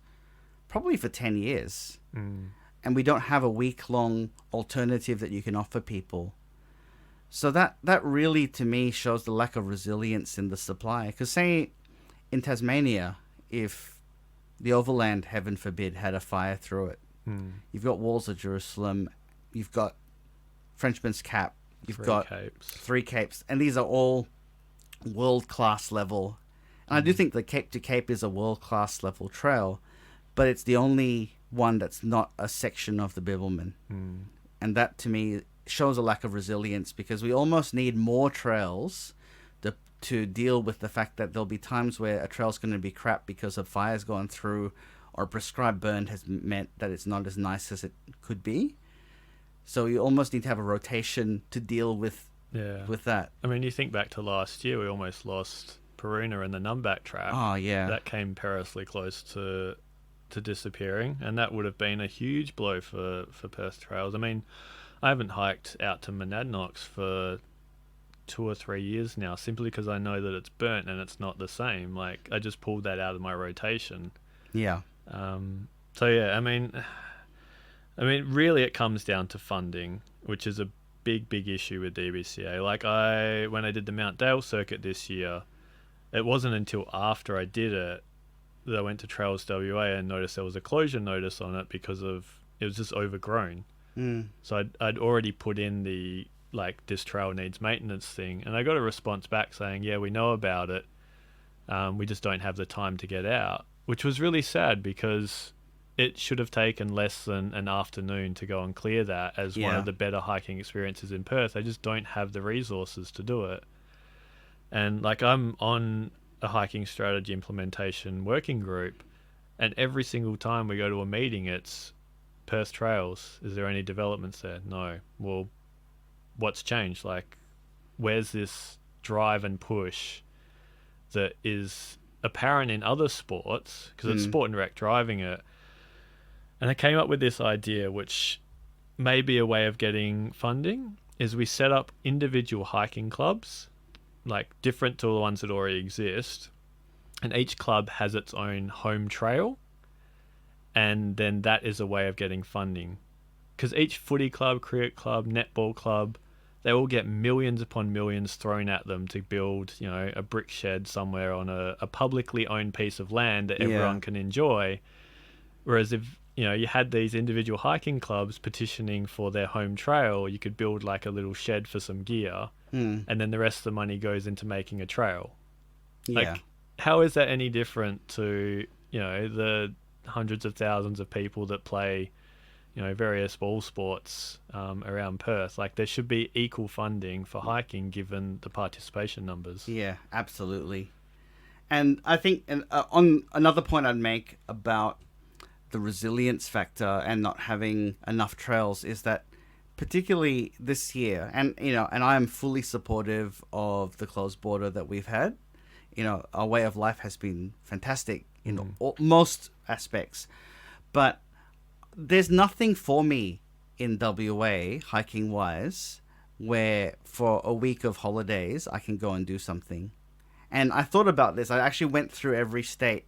probably for 10 years. And we don't have a week-long alternative that you can offer people. So that really, to me, shows the lack of resilience in the supply. Because say in Tasmania, if the Overland, heaven forbid, had a fire through it, you've got Walls of Jerusalem, you've got Frenchman's Cap, you've got Three Capes, and these are all world-class level. And I do think the Cape to Cape is a world-class level trail, but it's the only one that's not a section of the Bibbulmun. And that, to me, shows a lack of resilience, because we almost need more trails to deal with the fact that there'll be times where a trail's going to be crap because a fire's gone through, or a prescribed burn has meant that it's not as nice as it could be. So you almost need to have a rotation to deal with that. I mean, you think back to last year, we almost lost Peruna and the Numback track. Oh, yeah. That came perilously close to disappearing, and that would have been a huge blow for Perth trails. I mean, I haven't hiked out to Monadnocks for 2 or 3 years now, simply because I know that it's burnt and it's not the same. Like, I just pulled that out of my rotation. Yeah. So yeah, I mean, really, it comes down to funding, which is a big issue with DBCA. Like, when I did the Mount Dale circuit this year, it wasn't until after I did it that I went to Trails WA and noticed there was a closure notice on it because it was just overgrown. So I'd already put in the like this trail needs maintenance thing. And I got a response back saying, yeah, we know about it. We just don't have the time to get out, which was really sad because it should have taken less than an afternoon to go and clear that as one of the better hiking experiences in Perth. They just don't have the resources to do it. And like I'm on a hiking strategy implementation working group, and every single time we go to a meeting, it's Perth Trails. Is there any developments there? No. Well, what's changed? Like, where's this drive and push that is apparent in other sports? Because it's sport and rec driving it. And I came up with this idea, which may be a way of getting funding, is we set up individual hiking clubs, like different to the ones that already exist. And each club has its own home trail. And then that is a way of getting funding. Because each footy club, cricket club, netball club, they all get millions upon millions thrown at them to build, you know, a brick shed somewhere on a publicly owned piece of land that everyone can enjoy. Whereas if, you know, you had these individual hiking clubs petitioning for their home trail, you could build like a little shed for some gear, and then the rest of the money goes into making a trail. Like, how is that any different to, you know, the hundreds of thousands of people that play, you know, various ball sports around Perth? Like, there should be equal funding for hiking given the participation numbers. Yeah, absolutely. And I think on another point I'd make about the resilience factor and not having enough trails is that particularly this year, and you know, and I am fully supportive of the closed border that we've had. You know, our way of life has been fantastic in most aspects, but there's nothing for me in WA hiking wise where for a week of holidays I can go and do something. And I thought about this. I actually went through every state.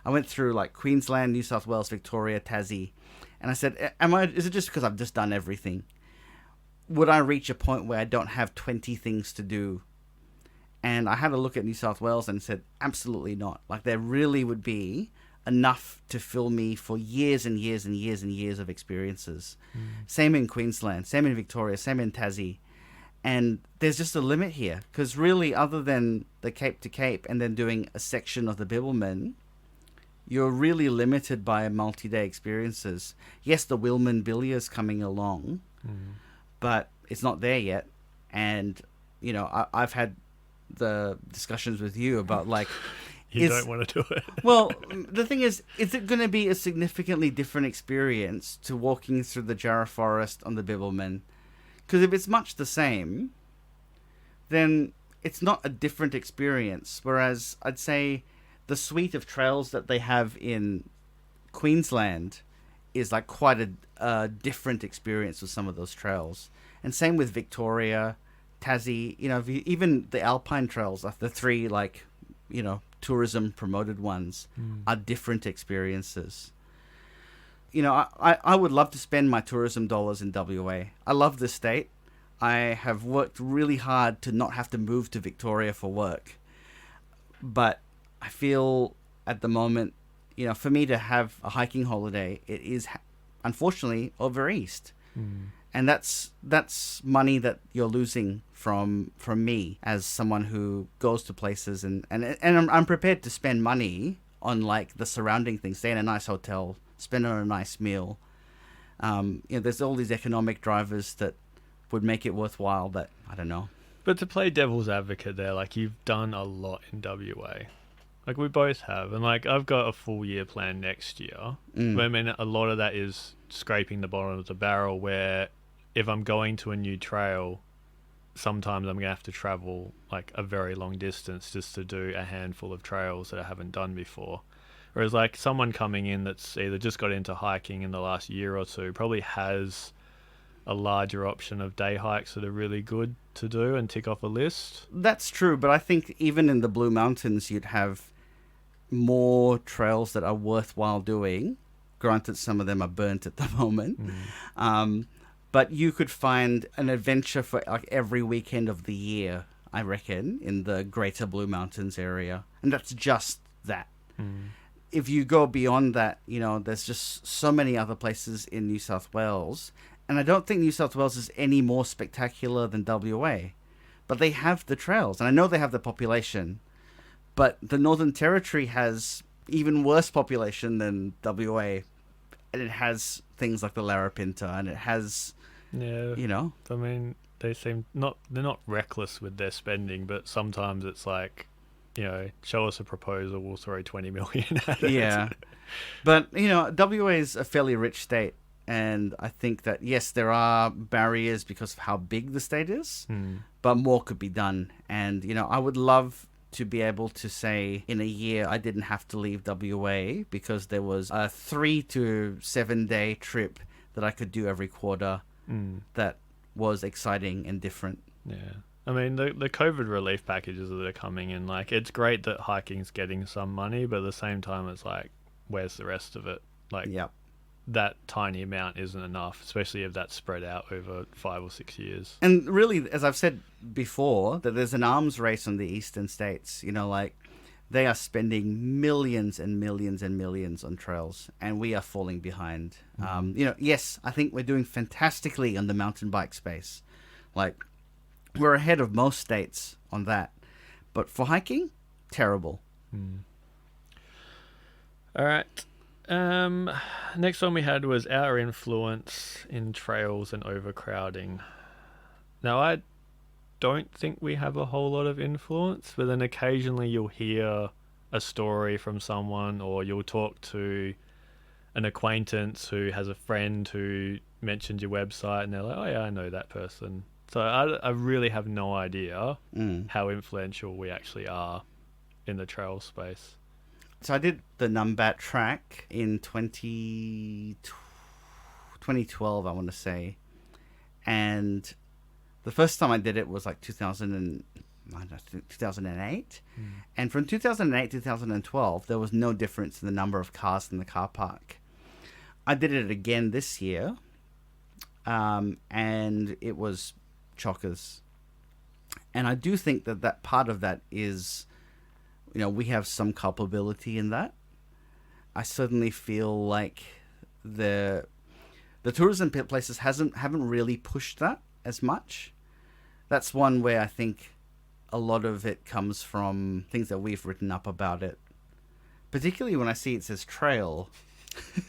I went through like Queensland, New South Wales, Victoria, Tassie, and I said, is it just because I've just done everything? Would I reach a point where I don't have 20 things to do? And I had a look at New South Wales and said, absolutely not. Like, there really would be enough to fill me for years and years and years and years of experiences. Same in Queensland, same in Victoria, same in Tassie. And there's just a limit here, because really, other than the Cape to Cape and then doing a section of the Bibbulmun, you're really limited by multi-day experiences. Yes, the Wilman Billier's coming along, but it's not there yet. And, you know, I've had the discussions with you about, like... you don't want to do it. Well, the thing is it going to be a significantly different experience to walking through the Jarrah Forest on the Bibbulmun? Because if it's much the same, then it's not a different experience. Whereas I'd say the suite of trails that they have in Queensland is like quite a different experience with some of those trails. And same with Victoria, Tassie, you know, even the Alpine trails, like the three, like, you know, tourism promoted ones are different experiences. You know, I would love to spend my tourism dollars in WA. I love this state. I have worked really hard to not have to move to Victoria for work. But I feel at the moment, you know, for me to have a hiking holiday, it is unfortunately over east. And that's money that you're losing from me as someone who goes to places and I'm prepared to spend money on like the surrounding things, stay in a nice hotel, spend on a nice meal. You know, there's all these economic drivers that would make it worthwhile, but I don't know. But to play devil's advocate there, like, you've done a lot in WA. Like, we both have. And, like, I've got a full year plan next year. But, I mean, a lot of that is scraping the bottom of the barrel, where if I'm going to a new trail, sometimes I'm going to have to travel, like, a very long distance just to do a handful of trails that I haven't done before. Whereas, like, someone coming in that's either just got into hiking in the last year or two probably has a larger option of day hikes that are really good to do and tick off a list. That's true, but I think even in the Blue Mountains, you'd have more trails that are worthwhile doing. Granted, some of them are burnt at the moment. But you could find an adventure for like every weekend of the year, I reckon, in the Greater Blue Mountains area. And that's just that. If you go beyond that, you know, there's just so many other places in New South Wales. And I don't think New South Wales is any more spectacular than WA. But they have the trails. And I know they have the population. But the Northern Territory has even worse population than WA. And it has things like the Larapinta. And it has, Yeah. you know. I mean, they're not reckless with their spending, but sometimes it's like, show us a proposal, we'll throw 20 million at it. Yeah. But, WA is a fairly rich state. And I think that, yes, there are barriers because of how big the state is, but more could be done. And, I would love to be able to say in a year I didn't have to leave WA because there was a 3 to 7 day trip that I could do every quarter that was exciting and different. Yeah. I mean, the COVID relief packages that are coming in, like, it's great that hiking's getting some money, but at the same time, it's like, where's the rest of it? Like, Yep. that tiny amount isn't enough, especially if that's spread out over 5 or 6 years. And really, as I've said before, that there's an arms race on the eastern states. Like, they are spending millions and millions and millions on trails, and we are falling behind. Yes, I think we're doing fantastically on the mountain bike space. Like, we're ahead of most states on that. But for hiking, terrible. All right. Next one we had was our influence in trails and overcrowding. Now, I don't think we have a whole lot of influence, but then occasionally you'll hear a story from someone, or you'll talk to an acquaintance who has a friend who mentioned your website, and they're like, oh yeah, I know that person. So I really have no idea how influential we actually are in the trail space. So I did the Numbat track in 2012, I want to say. And the first time I did it was like 2008. And from 2008 to 2012, there was no difference in the number of cars in the car park. I did it again this year, and it was chockers. And I do think that part of that is, we have some culpability in that. I certainly feel like the tourism places haven't really pushed that as much. That's one where I think a lot of it comes from things that we've written up about it. Particularly when I see it says trail.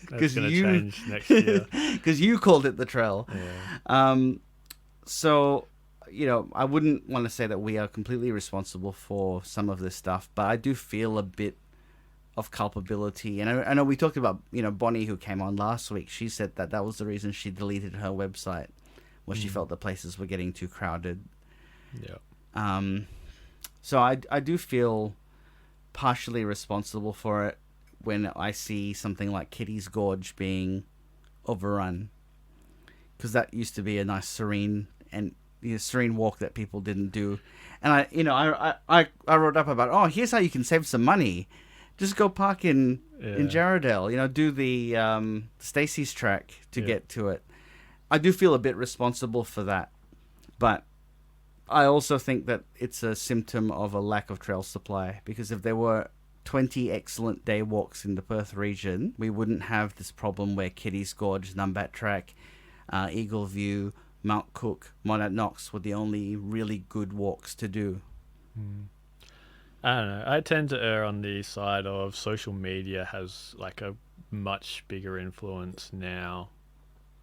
That's going to change next year. Because you called it the trail. Yeah. So, I wouldn't want to say that we are completely responsible for some of this stuff, but I do feel a bit of culpability. And I know we talked about, Bonnie, who came on last week. She said that was the reason she deleted her website, was she felt the places were getting too crowded. Yeah. So I do feel partially responsible for it when I see something like Kitty's Gorge being overrun, because that used to be a nice serene walk that people didn't do. And I wrote up about, here's how you can save some money. Just go park in Jarradale, do the Stacey's track to get to it. I do feel a bit responsible for that, but I also think that it's a symptom of a lack of trail supply, because if there were 20 excellent day walks in the Perth region, we wouldn't have this problem where Kitty's Gorge, Numbat Track, Eagle View, Mount Cook, Monadnock Knox were the only really good walks to do. I don't know. I tend to err on the side of social media has like a much bigger influence now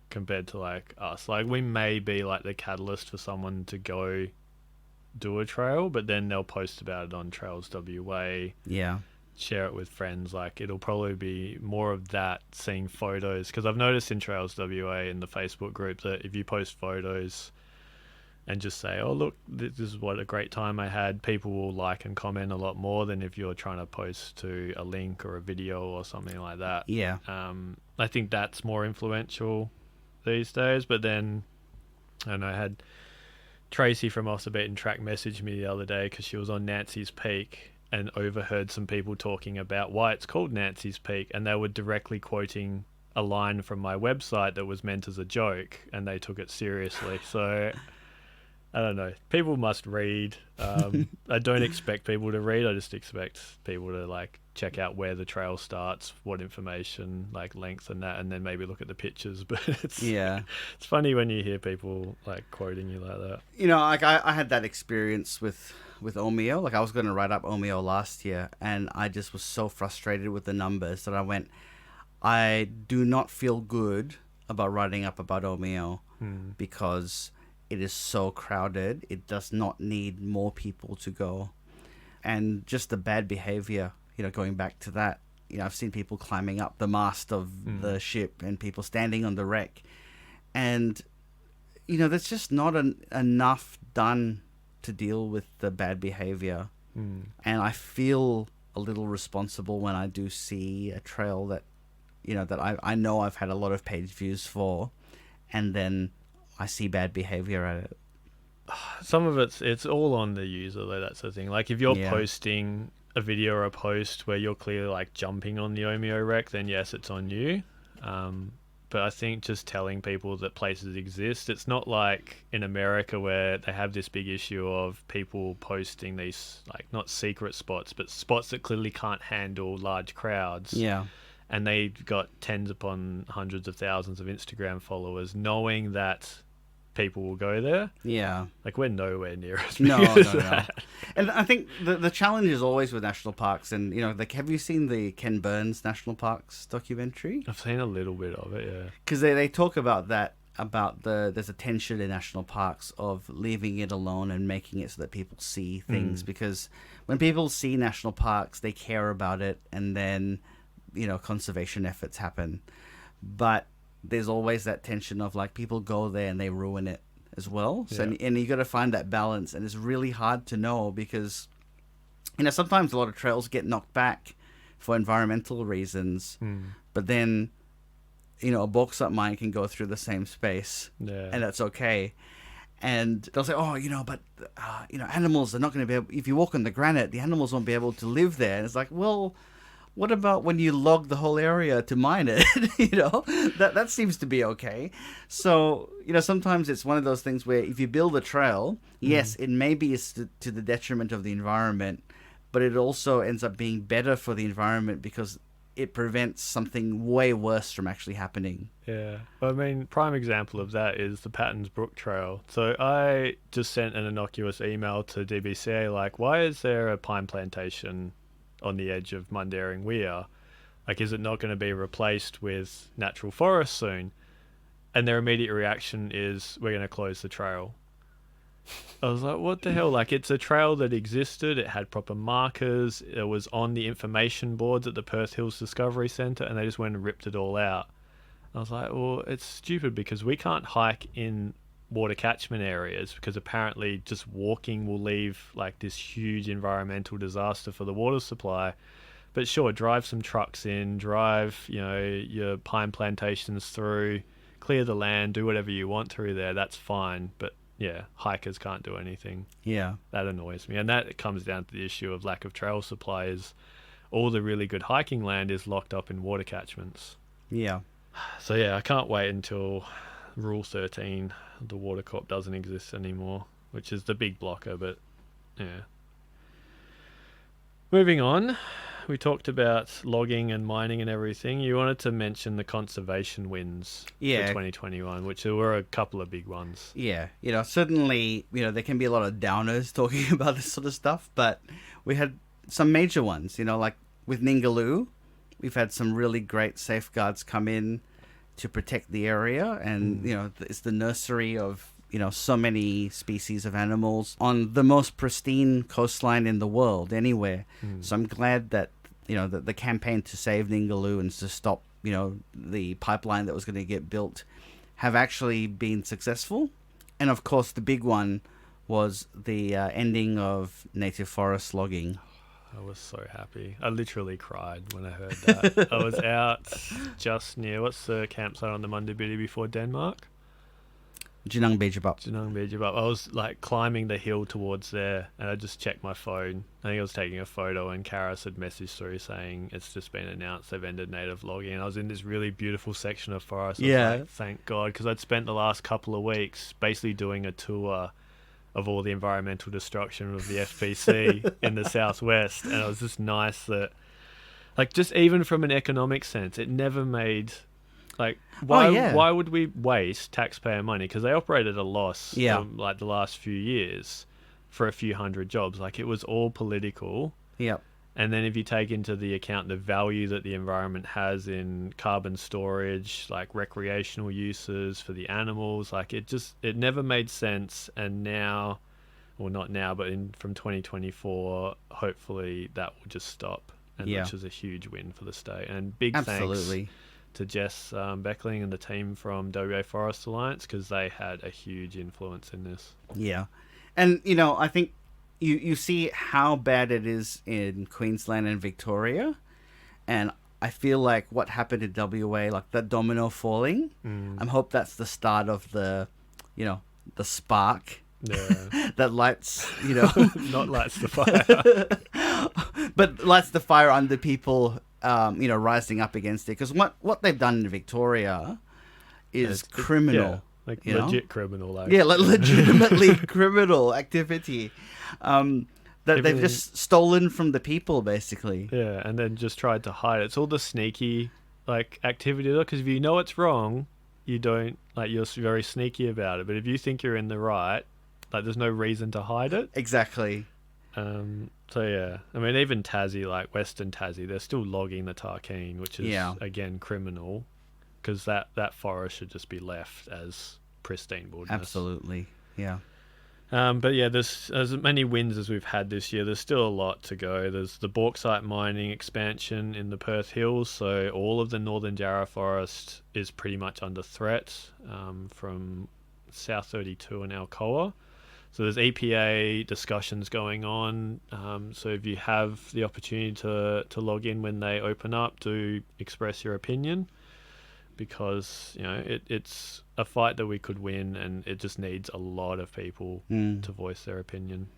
compared to like us. Like, we may be like the catalyst for someone to go do a trail, but then they'll post about it on Trails WA. Yeah. Share it with friends. Like, it'll probably be more of that, seeing photos, because I've noticed in Trails WA in the Facebook group that if you post photos and just say, oh look, this is what a great time I had, people will like and comment a lot more than if you're trying to post to a link or a video or something like that. Yeah. I think that's more influential these days. But then I don't know, I had Tracy from Off the Beaten Track message me the other day because she was on Nancy's Peak and overheard some people talking about why it's called Nancy's Peak, and they were directly quoting a line from my website that was meant as a joke, and they took it seriously. So I don't know. People must read. I don't expect people to read. I just expect people to like check out where the trail starts, what information, like length and that, and then maybe look at the pictures. But Yeah. it's funny when you hear people like quoting you like that. You know, like I had that experience with Omeo. Like I was going to write up Omeo last year, and I just was so frustrated with the numbers that I went, I do not feel good about writing up about Omeo because it is so crowded. It does not need more people to go. And just the bad behavior, you know, going back to that, you know, I've seen people climbing up the mast of the ship and people standing on the wreck. And, you know, there's just not enough done to deal with the bad behavior. And I feel a little responsible when I do see a trail that, you know, that I know I've had a lot of page views for, and then I see bad behavior at it. Some of it's all on the user though. That's the thing. Like if you're posting a video or a post where you're clearly like jumping on the Omeo wreck, then yes, it's on you. But I think just telling people that places exist, it's not like in America where they have this big issue of people posting these like not secret spots, but spots that clearly can't handle large crowds. Yeah. And they've got tens upon hundreds of thousands of Instagram followers, knowing that people will go there. Yeah. Like we're nowhere near as No. that. And I think the challenge is always with national parks, and you know, like, have you seen the Ken Burns National Parks documentary? I've seen a little bit of it, yeah. Because they talk about that, about there's a tension in national parks of leaving it alone and making it so that people see things, because when people see national parks, they care about it, and then, you know, conservation efforts happen. But there's always that tension of like people go there and they ruin it as well. So and you got to find that balance, and it's really hard to know because, you know, sometimes a lot of trails get knocked back for environmental reasons, but then, you know, a bauxite mine can go through the same space, and that's okay. And they'll say, oh, you know, but you know, animals are not going to be able, if you walk on the granite, the animals won't be able to live there. And it's like, well, what about when you log the whole area to mine it? You know, that seems to be okay. So, you know, sometimes it's one of those things where if you build a trail, yes, it maybe is to the detriment of the environment, but it also ends up being better for the environment because it prevents something way worse from actually happening. Yeah. I mean, prime example of that is the Pattons Brook Trail. So I just sent an innocuous email to DBCA like, why is there a pine plantation on the edge of Mundaring Weir? Like, is it not going to be replaced with natural forest soon? And their immediate reaction is, we're going to close the trail. I was like, what the hell? Like, it's a trail that existed, it had proper markers, it was on the information boards at the Perth Hills Discovery Centre, and they just went and ripped it all out. I was like, well, it's stupid because we can't hike in water catchment areas because apparently just walking will leave like this huge environmental disaster for the water supply. But sure, drive some trucks in, drive, you know, your pine plantations through, clear the land, do whatever you want through there, that's fine. But yeah, hikers can't do anything. Yeah. That annoys me. And that comes down to the issue of lack of trail supply. Is all the really good hiking land is locked up in water catchments. Yeah. So yeah, I can't wait until Rule 13, the water crop doesn't exist anymore, which is the big blocker. But yeah. Moving on, we talked about logging and mining and everything. You wanted to mention the conservation wins for 2021, which were a couple of big ones. Yeah, you know, certainly, you know, there can be a lot of downers talking about this sort of stuff, but we had some major ones, you know, like with Ningaloo, we've had some really great safeguards come in to protect the area, and, you know, it's the nursery of, you know, so many species of animals on the most pristine coastline in the world anywhere. So I'm glad that, you know, the campaign to save Ningaloo and to stop, you know, the pipeline that was going to get built have actually been successful. And of course, the big one was the ending of native forest logging. I was so happy. I literally cried when I heard that. I was out just near, what's the campsite on the Mundabiddi before Denmark? Jinang Bijabap. I was like climbing the hill towards there, and I just checked my phone. I think I was taking a photo, and Karis had messaged through saying it's just been announced they've ended native logging. And I was in this really beautiful section of forest. I was like, thank God, because I'd spent the last couple of weeks basically doing a tour of all the environmental destruction of the FPC in the southwest. And it was just nice that, like, just even from an economic sense, it never made, like, why would we waste taxpayer money? Because they operated a loss like the last few years for a few hundred jobs. Like, it was all political. Yep. And then if you take into the account the value that the environment has in carbon storage, like recreational uses for the animals, like it never made sense. And now, well, not now, but from 2024, hopefully that will just stop. And which is a huge win for the state. And big thanks to Jess Beckling and the team from WA Forest Alliance, because they had a huge influence in this. Yeah. And, you know, I think you see how bad it is in Queensland and Victoria, and I feel like what happened in WA, like that domino falling, I hope that's the start of the, you know, the spark that lights, you know, not lights the fire, but lights the fire under people, you know, rising up against it. Because what they've done in Victoria is criminal. Yeah. Like legit criminal, like like legitimately criminal activity, that they've just stolen from the people, basically. Yeah, and then just tried to hide it. It's all the sneaky like activity, because if you know it's wrong, you don't, like, you're very sneaky about it. But if you think you're in the right, like, there's no reason to hide it. Exactly. So yeah, I mean, even Tassie, like Western Tassie, they're still logging the Tarkine, which is again criminal. Because that forest should just be left as pristine wilderness. Absolutely, yeah. But yeah, there's as many wins as we've had this year. There's still a lot to go. There's the bauxite mining expansion in the Perth Hills, so all of the northern Jarrah forest is pretty much under threat from South 32 and Alcoa. So there's EPA discussions going on. So if you have the opportunity to log in when they open up, do express your opinion. Because, you know, it's a fight that we could win, and it just needs a lot of people to voice their opinion.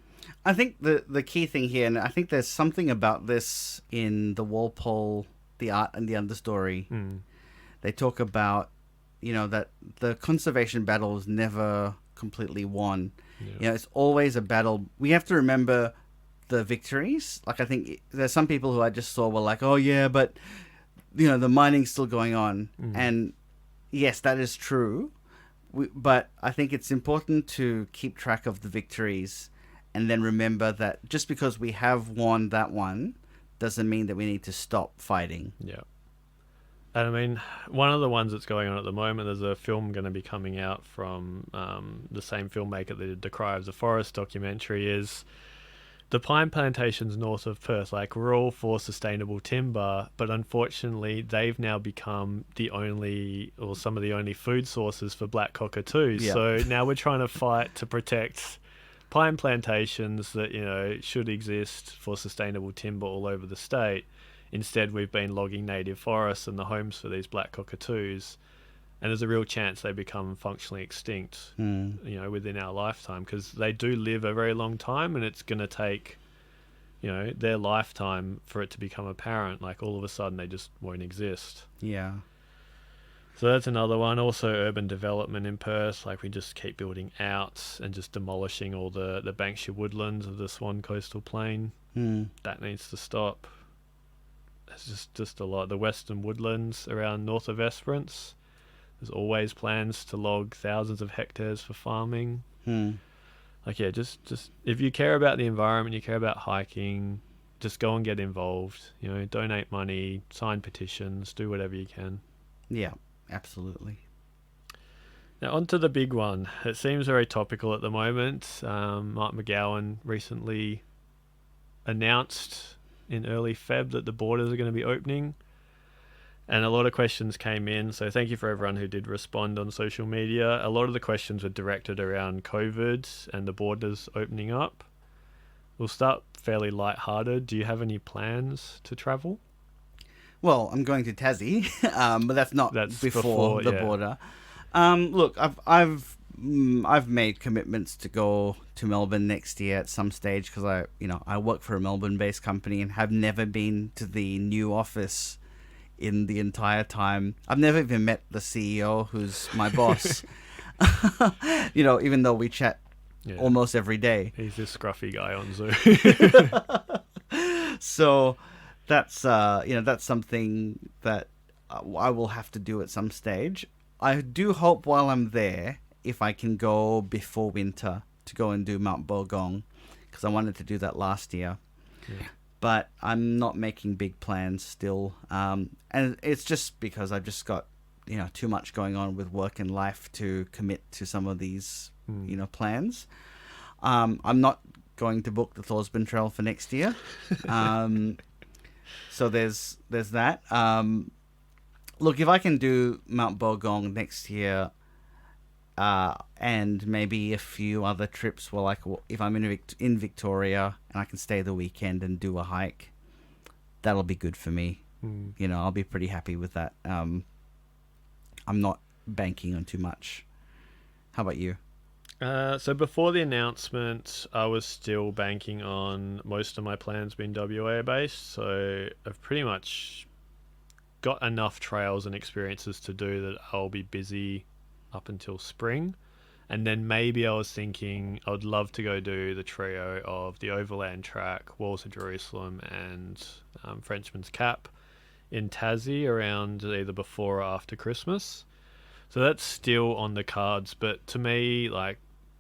I think the key thing here, and I think there's something about this in the Walpole, the art and the understory. They talk about, you know, that the conservation battle is never completely won. You know, it's always a battle. We have to remember the victories. Like, I think there's some people who I just saw were like, oh yeah, but, you know, the mining's still going on. And yes, that is true. But I think it's important to keep track of the victories, and then remember that just because we have won that one doesn't mean that we need to stop fighting. Yeah. And I mean, one of the ones that's going on at the moment, there's a film going to be coming out from the same filmmaker that did The Cry of the Forest documentary, is the pine plantations north of Perth. Like, we're all for sustainable timber, but unfortunately they've now become the only, or some of the only, food sources for black cockatoos. Yeah. So now we're trying to fight to protect pine plantations that, you know, should exist for sustainable timber all over the state. Instead, we've been logging native forests and the homes for these black cockatoos. And there's a real chance they become functionally extinct, you know, within our lifetime, because they do live a very long time, and it's going to take, you know, their lifetime for it to become apparent. Like, all of a sudden, they just won't exist. Yeah. So that's another one. Also, urban development in Perth. Like, we just keep building out and just demolishing all the Banksia woodlands of the Swan Coastal Plain. That needs to stop. There's just a lot. The western woodlands around north of Esperance. There's always plans to log thousands of hectares for farming. Like, yeah, just if you care about the environment, you care about hiking, just go and get involved. You know, donate money, sign petitions, do whatever you can. Yeah, absolutely. Now, on to the big one. It seems very topical at the moment. Mark McGowan recently announced in early Feb that the borders are going to be opening. And a lot of questions came in, so thank you for everyone who did respond on social media. A lot of the questions were directed around COVID and the borders opening up. We'll start fairly lighthearted. Do you have any plans to travel? Well, I'm going to Tassie, but that's before the border. Look, I've made commitments to go to Melbourne next year at some stage, because I work for a Melbourne-based company and have never been to the new office in the entire time. I've never even met the CEO, who's my boss. You know, even though we chat almost every day. He's this scruffy guy on Zoom. So that's that's something that I will have to do at some stage. I do hope while I'm there, if I can go before winter to go and do Mount Bogong, because I wanted to do that last year. Yeah. But I'm not making big plans still, and it's just because I've just got too much going on with work and life to commit to some of these plans. I'm not going to book the Thorsby Trail for next year, so there's that. Look, if I can do Mount Bogong next year, and maybe a few other trips, if I'm in Victoria and I can stay the weekend and do a hike, that'll be good for me. I'll be pretty happy with that. I'm not banking on too much. How about you? So before the announcement, I was still banking on most of my plans being WA based. So I've pretty much got enough trails and experiences to do that I'll be busy up until spring. And then maybe I was thinking I would love to go do the trio of the Overland Track, Walls of Jerusalem, and Frenchman's Cap in Tassie around either before or after Christmas. So that's still on the cards. But to me,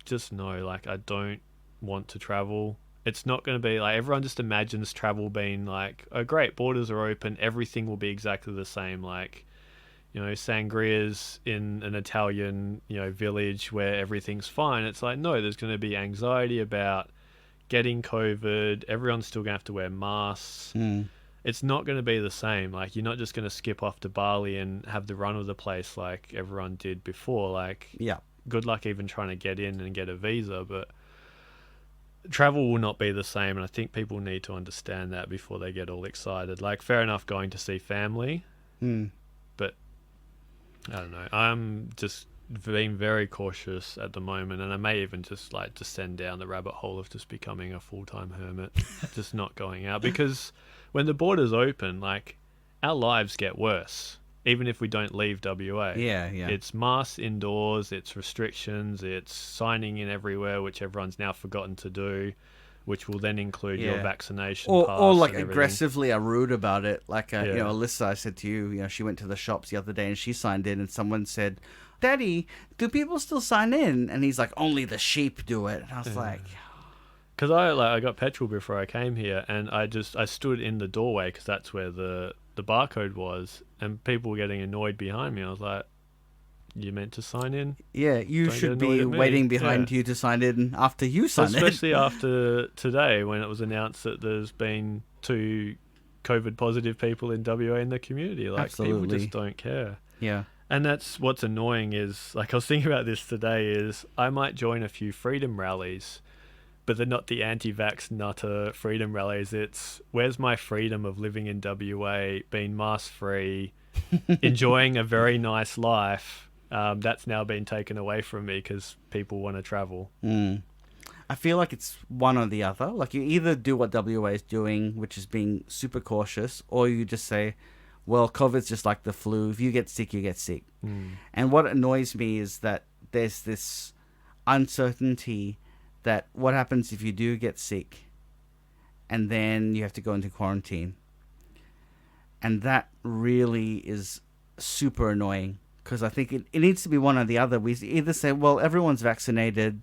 just know, I don't want to travel. It's not going to be everyone just imagines travel being oh great, borders are open, everything will be exactly the same, sangrias in an Italian village where everything's fine. It's no, there's going to be anxiety about getting COVID. Everyone's still going to have to wear masks. It's not going to be the same. You're not just going to skip off to Bali and have the run of the place like everyone did before. Good luck even trying to get in and get a visa, but travel will not be the same, and I think people need to understand that before they get all excited. Fair enough going to see family, but I don't know. I'm just being very cautious at the moment, and I may even just descend down the rabbit hole of just becoming a full-time hermit, just not going out, because when the borders open, our lives get worse. Even if we don't leave WA. Yeah. It's masks indoors, it's restrictions, it's signing in everywhere, which everyone's now forgotten to do, which will then include your vaccination pass. Or aggressively are rude about it. Alyssa, I said to you, she went to the shops the other day and she signed in and someone said, Daddy, do people still sign in? And he's like, only the sheep do it. And I was like... Because I got petrol before I came here, and I stood in the doorway because that's where the barcode was, and people were getting annoyed behind me. I was like, you meant to sign in? Yeah, you should be waiting behind you to sign in after you sign in. Especially after today, when it was announced that there's been 2 COVID positive people in WA in the community. Absolutely. People just don't care. Yeah. And that's what's annoying is, I was thinking about this today, is I might join a few freedom rallies, but they're not the anti-vax nutter freedom rallies. It's, where's my freedom of living in WA, being mask-free, enjoying a very nice life? That's now been taken away from me because people want to travel. I feel like it's one or the other. You either do what WA is doing, which is being super cautious, or you just say, well, COVID's just like the flu. If you get sick, you get sick. And what annoys me is that there's this uncertainty that what happens if you do get sick and then you have to go into quarantine. And that really is super annoying, because I think it needs to be one or the other. We either say, well, everyone's vaccinated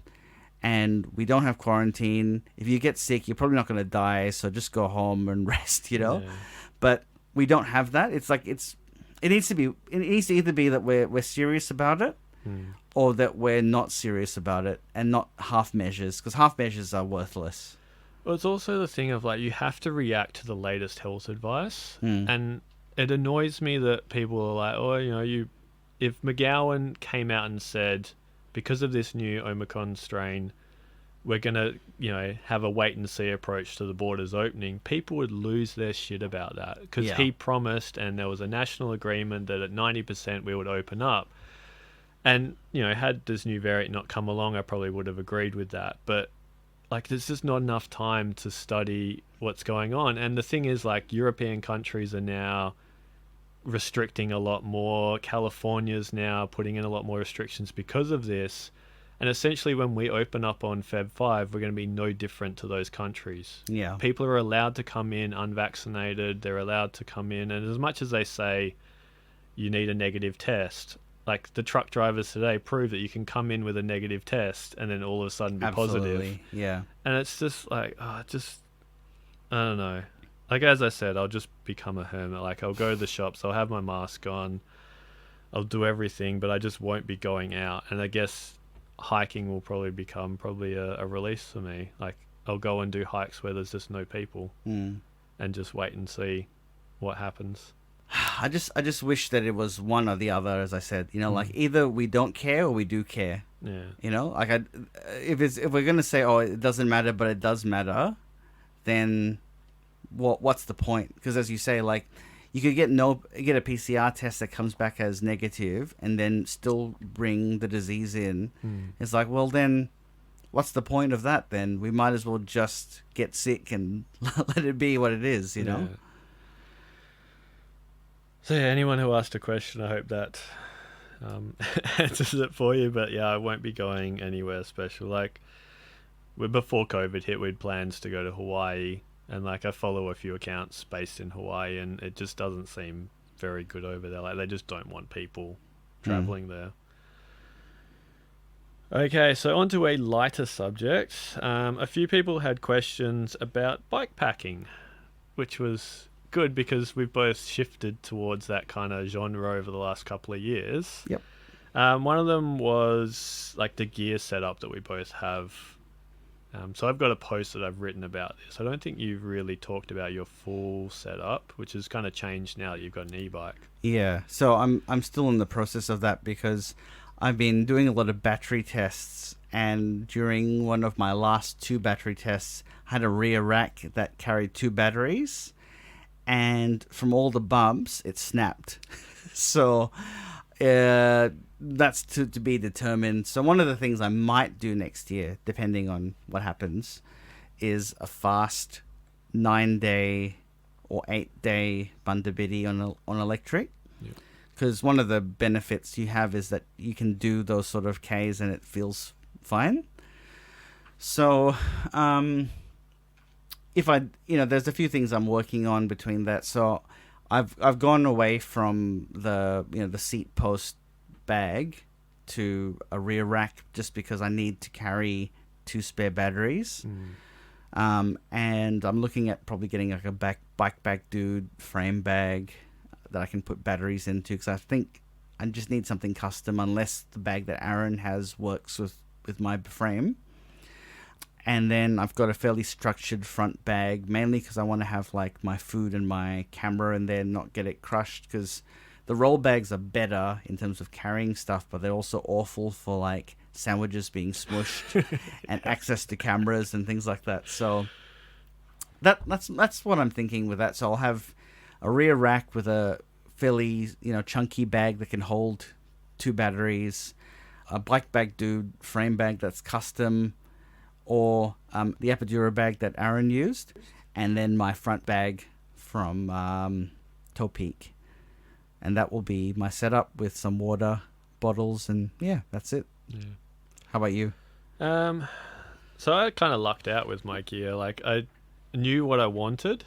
and we don't have quarantine. If you get sick, you're probably not going to die, so just go home and rest, Yeah. But we don't have that. It needs to either be that we're serious about it, or that we're not serious about it, and not half measures, because half measures are worthless. Well, it's also the thing of you have to react to the latest health advice, and it annoys me that people are like, oh, if McGowan came out and said, because of this new Omicron strain, we're going to, have a wait and see approach to the borders opening, people would lose their shit about that, because he promised, and there was a national agreement that at 90% we would open up. And, had this new variant not come along, I probably would have agreed with that. But, there's just not enough time to study what's going on. And the thing is, European countries are now restricting a lot more. California's now putting in a lot more restrictions because of this. And essentially, when we open up on Feb 5, we're going to be no different to those countries. Yeah. People are allowed to come in unvaccinated. They're allowed to come in. And as much as they say you need a negative test, like the truck drivers today prove that you can come in with a negative test and then all of a sudden be Absolutely. positive. Yeah. And it's just like, I don't know. Like, as I said, I'll just become a hermit. Like, I'll go to the shops, I'll have my mask on, I'll do everything, but I just won't be going out. And I guess hiking will probably become a release for me. Like, I'll go and do hikes where there's just no people and just wait and see what happens. I just wish that it was one or the other, as I said. Like either we don't care or we do care. Yeah. Like if we're gonna say, oh, it doesn't matter, but it does matter, then what's the point? Because as you say, like you could get a PCR test that comes back as negative and then still bring the disease in. It's like, well, then what's the point of that? Then we might as well just get sick and let it be what it is. You know. So yeah, anyone who asked a question, I hope that answers it for you. But yeah, I won't be going anywhere special. Like before COVID hit, we'd plans to go to Hawaii, and like I follow a few accounts based in Hawaii, and it just doesn't seem very good over there. Like they just don't want people traveling there. Okay, so on to a lighter subject. A few people had questions about bike packing, which was good because we've both shifted towards that kind of genre over the last couple of years. Yep. One of them was like the gear setup that we both have. So I've got a post that I've written about this. I don't think you've really talked about your full setup, which has kind of changed now that you've got an e-bike. Yeah. So I'm still in the process of that because I've been doing a lot of battery tests, and during one of my last 2 battery tests, I had a rear rack that carried 2 batteries. And from all the bumps, it snapped. So that's to be determined. So one of the things I might do next year, depending on what happens, is a fast 9-day or 8-day Bandabidi on electric. Because one of the benefits you have is that you can do those sort of Ks and it feels fine. So if there's a few things I'm working on between that. So I've gone away from the seat post bag to a rear rack just because I need to carry 2 spare batteries. And I'm looking at probably getting like a bike bag dude frame bag that I can put batteries into, because I think I just need something custom unless the bag that Aaron has works with my frame. And then I've got a fairly structured front bag, mainly because I want to have like my food and my camera in there, not get it crushed, because the roll bags are better in terms of carrying stuff, but they're also awful for like sandwiches being smushed and access to cameras and things like that. So that's what I'm thinking with that. So I'll have a rear rack with a fairly chunky bag that can hold 2 batteries, a bike bag dude frame bag that's custom, or the Epidural bag that Aaron used, and then my front bag from Toe Peak. And that will be my setup with some water bottles, and yeah, that's it. Yeah. How about you? So I kind of lucked out with my gear. Like I knew what I wanted,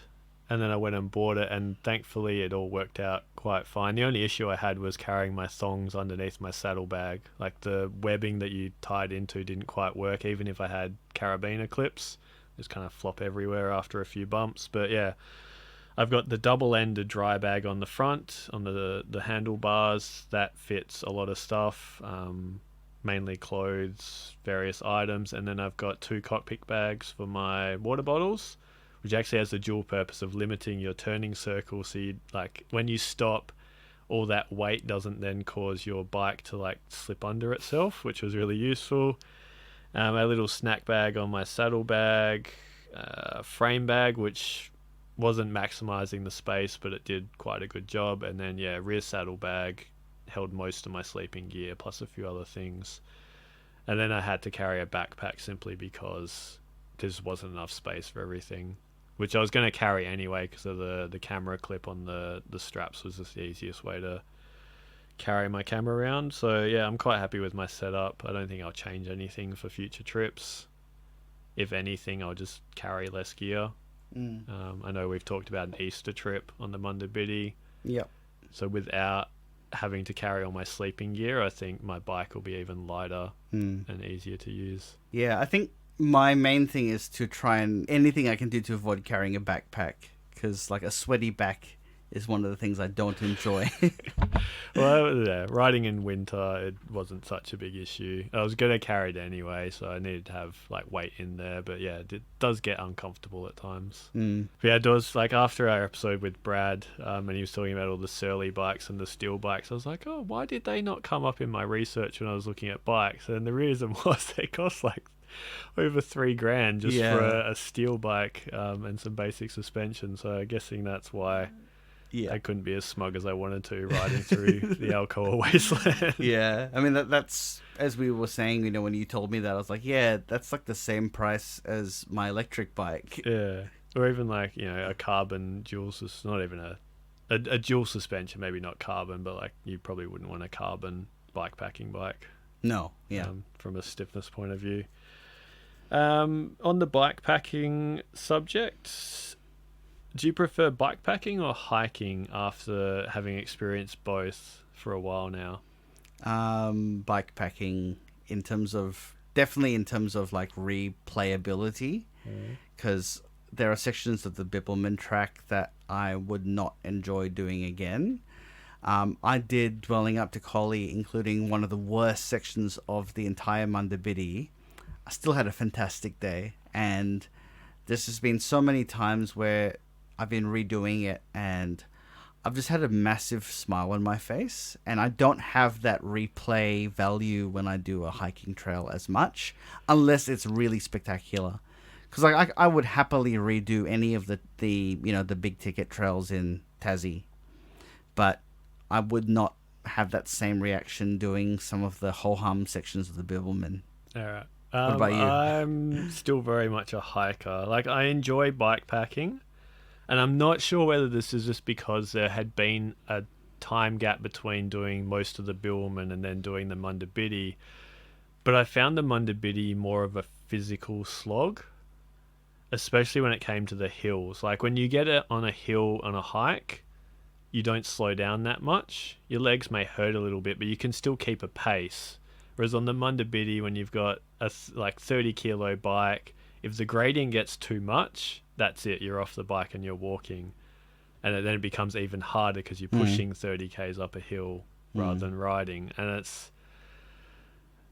and then I went and bought it, and thankfully it all worked out quite fine. The only issue I had was carrying my thongs underneath my saddlebag. Like the webbing that you tied into didn't quite work, even if I had carabiner clips. Just kind of flop everywhere after a few bumps. But yeah, I've got the double-ended dry bag on the front, on the handlebars. That fits a lot of stuff, mainly clothes, various items. And then I've got 2 cockpit bags for my water bottles, which actually has the dual purpose of limiting your turning circle, so you, like when you stop, all that weight doesn't then cause your bike to like slip under itself, which was really useful. A little snack bag on my saddlebag, frame bag, which wasn't maximizing the space, but it did quite a good job. And then rear saddlebag held most of my sleeping gear plus a few other things. And then I had to carry a backpack simply because there just wasn't enough space for everything, which I was going to carry anyway because of the camera clip on the straps was just the easiest way to carry my camera around. So yeah, I'm quite happy with my setup. I don't think I'll change anything for future trips. If anything, I'll just carry less gear. I know we've talked about an Easter trip on the Mundabiddi. Yep. So without having to carry all my sleeping gear, I think my bike will be even lighter and easier to use. Yeah, I think my main thing is to try and anything I can do to avoid carrying a backpack, because like a sweaty back is one of the things I don't enjoy. Well, yeah, riding in winter, it wasn't such a big issue. I was going to carry it anyway, so I needed to have like weight in there. But yeah, it does get uncomfortable at times. But yeah, it was like after our episode with Brad, and he was talking about all the Surly bikes and the steel bikes, I was like, oh, why did they not come up in my research when I was looking at bikes? And the reason was they cost like over $3,000 just for a steel bike and some basic suspension. So I'm guessing that's why I couldn't be as smug as I wanted to riding through the Alcoa wasteland. Yeah, I mean that's as we were saying, you know, when you told me that, I was like, yeah, that's like the same price as my electric bike. Yeah, or even like, you know, a carbon dual, not even a dual suspension, maybe not carbon, but like you probably wouldn't want a carbon bikepacking bike. No, yeah. From a stiffness point of view. On the bikepacking subject, do you prefer bikepacking or hiking after having experienced both for a while now? Bikepacking definitely in terms of like replayability, because there are sections of the Bibbulmun track that I would not enjoy doing again. I did Dwelling Up to Collie, including one of the worst sections of the entire Mundabiddi. I still had a fantastic day, and there's just been so many times where I've been redoing it and I've just had a massive smile on my face, and I don't have that replay value when I do a hiking trail as much, unless it's really spectacular. Because like I would happily redo any of the you know, the big ticket trails in Tassie, but I would not have that same reaction doing some of the ho-hum sections of the Bibbulmun. All right. What about you? I'm still very much a hiker. Like, I enjoy bikepacking, and I'm not sure whether this is just because there had been a time gap between doing most of the Bibbulmun and then doing the Mundabiddi, but I found the Mundabiddi more of a physical slog, especially when it came to the hills. Like, when you get it on a hill on a hike, you don't slow down that much. Your legs may hurt a little bit, but you can still keep a pace. Whereas on the Mundabiddi, when you've got a 30 kilo bike, if the gradient gets too much, that's it. You're off the bike and you're walking. And then it becomes even harder because you're pushing 30 Ks up a hill rather than riding. And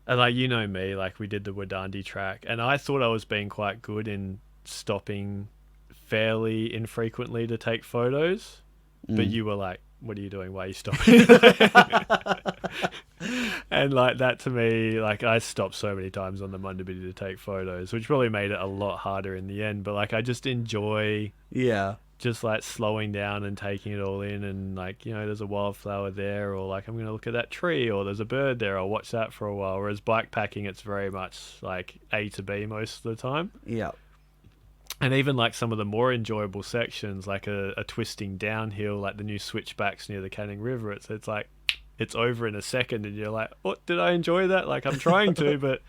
like, you know me, like we did the Wadandi track, and I thought I was being quite good in stopping fairly infrequently to take photos. But you were like, what are you doing? Why are you stopping? And like that to me, like I stopped so many times on the Mundabiddi to take photos, which probably made it a lot harder in the end. But like I just enjoy just like slowing down and taking it all in, and like, you know, there's a wildflower there, or like I'm going to look at that tree, or there's a bird there, I'll watch that for a while. Whereas bikepacking, it's very much like A to B most of the time. Yeah. And even like some of the more enjoyable sections, like a twisting downhill, like the new switchbacks near the Canning River, it's like it's over in a second, and you're like, what, did I enjoy that? Like I'm trying to, but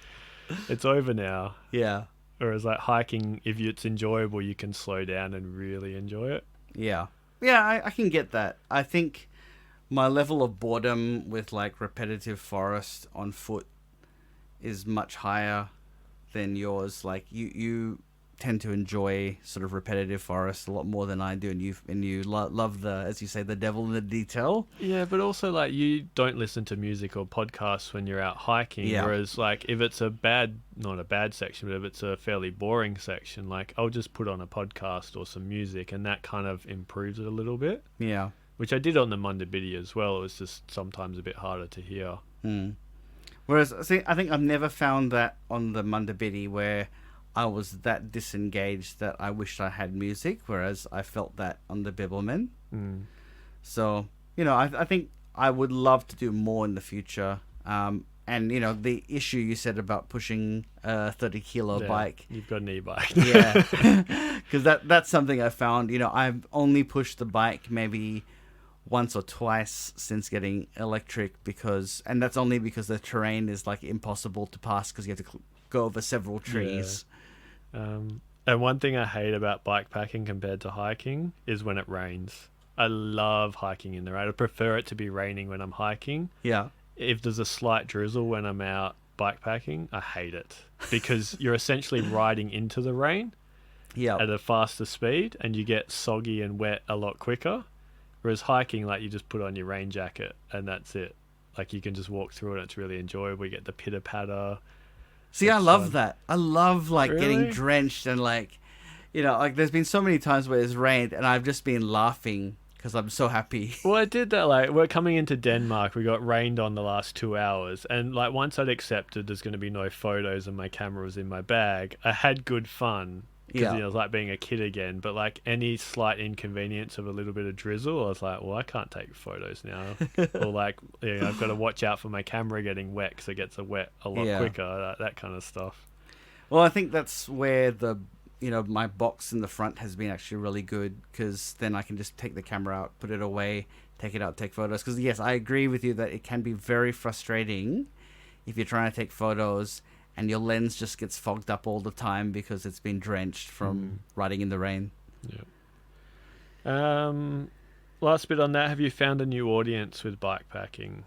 it's over now. Yeah. Whereas like hiking, if it's enjoyable, you can slow down and really enjoy it. Yeah. Yeah, I can get that. I think my level of boredom with like repetitive forest on foot is much higher than yours. Like you tend to enjoy sort of repetitive forest a lot more than I do, and you love the, as you say, the devil in the detail. Yeah, but also like you don't listen to music or podcasts when you're out hiking. Yeah. Whereas like if it's not a bad section, but if it's a fairly boring section, like I'll just put on a podcast or some music, and that kind of improves it a little bit. Yeah. Which I did on the Mundabiddi as well. It was just sometimes a bit harder to hear. Whereas I think I've never found that on the Mundabiddi where I was that disengaged that I wished I had music, whereas I felt that on the Bibbulmun. So, you know, I think I would love to do more in the future. And, you know, the issue you said about pushing a 30-kilo bike. You've got an e-bike. Yeah. Because that's something I found. You know, I've only pushed the bike maybe once or twice since getting electric and that's only because the terrain is like impossible to pass because you have to go over several trees. And one thing I hate about bikepacking compared to hiking is when it rains. I love hiking in the rain. I prefer it to be raining when I'm hiking. Yeah. If there's a slight drizzle when I'm out bikepacking, I hate it because you're essentially riding into the rain at a faster speed and you get soggy and wet a lot quicker. Whereas hiking, like, you just put on your rain jacket and that's it. Like, you can just walk through it and it's really enjoyable. You get the pitter patter. See, I love that. I love like Really? getting drenched and like, like there's been so many times where it's rained and I've just been laughing because I'm so happy. Well, I did that. Like, we're coming into Denmark. We got rained on the last 2 hours. And like, once I'd accepted there's going to be no photos and my camera was in my bag, I had good fun. Because it was like being a kid again. But like any slight inconvenience of a little bit of drizzle, I was like, well, I can't take photos now. Or like, I've got to watch out for my camera getting wet because it gets wet a lot quicker. That kind of stuff. Well, I think that's where my box in the front has been actually really good because then I can just take the camera out, put it away, take it out, take photos. Because yes, I agree with you that it can be very frustrating if you're trying to take photos and your lens just gets fogged up all the time because it's been drenched from riding in the rain. Yeah. Last bit on that, have you found a new audience with bikepacking?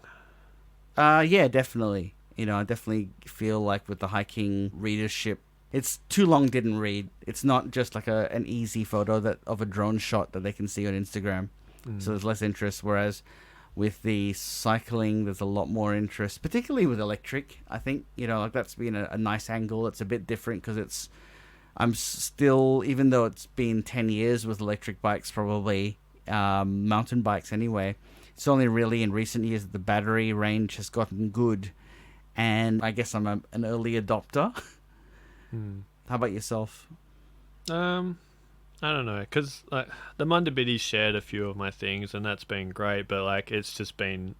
Yeah, definitely. I definitely feel like with the hiking readership, it's too long didn't read. It's not just like an easy photo of a drone shot that they can see on Instagram. So there's less interest, whereas with the cycling, there's a lot more interest, particularly with electric. I think, like that's been a nice angle. It's a bit different because I'm still, even though it's been 10 years with electric bikes, probably, mountain bikes anyway, it's only really in recent years that the battery range has gotten good. And I guess I'm an early adopter. How about yourself? I don't know, because like the Mundabiddies shared a few of my things, and that's been great. But like, it's just been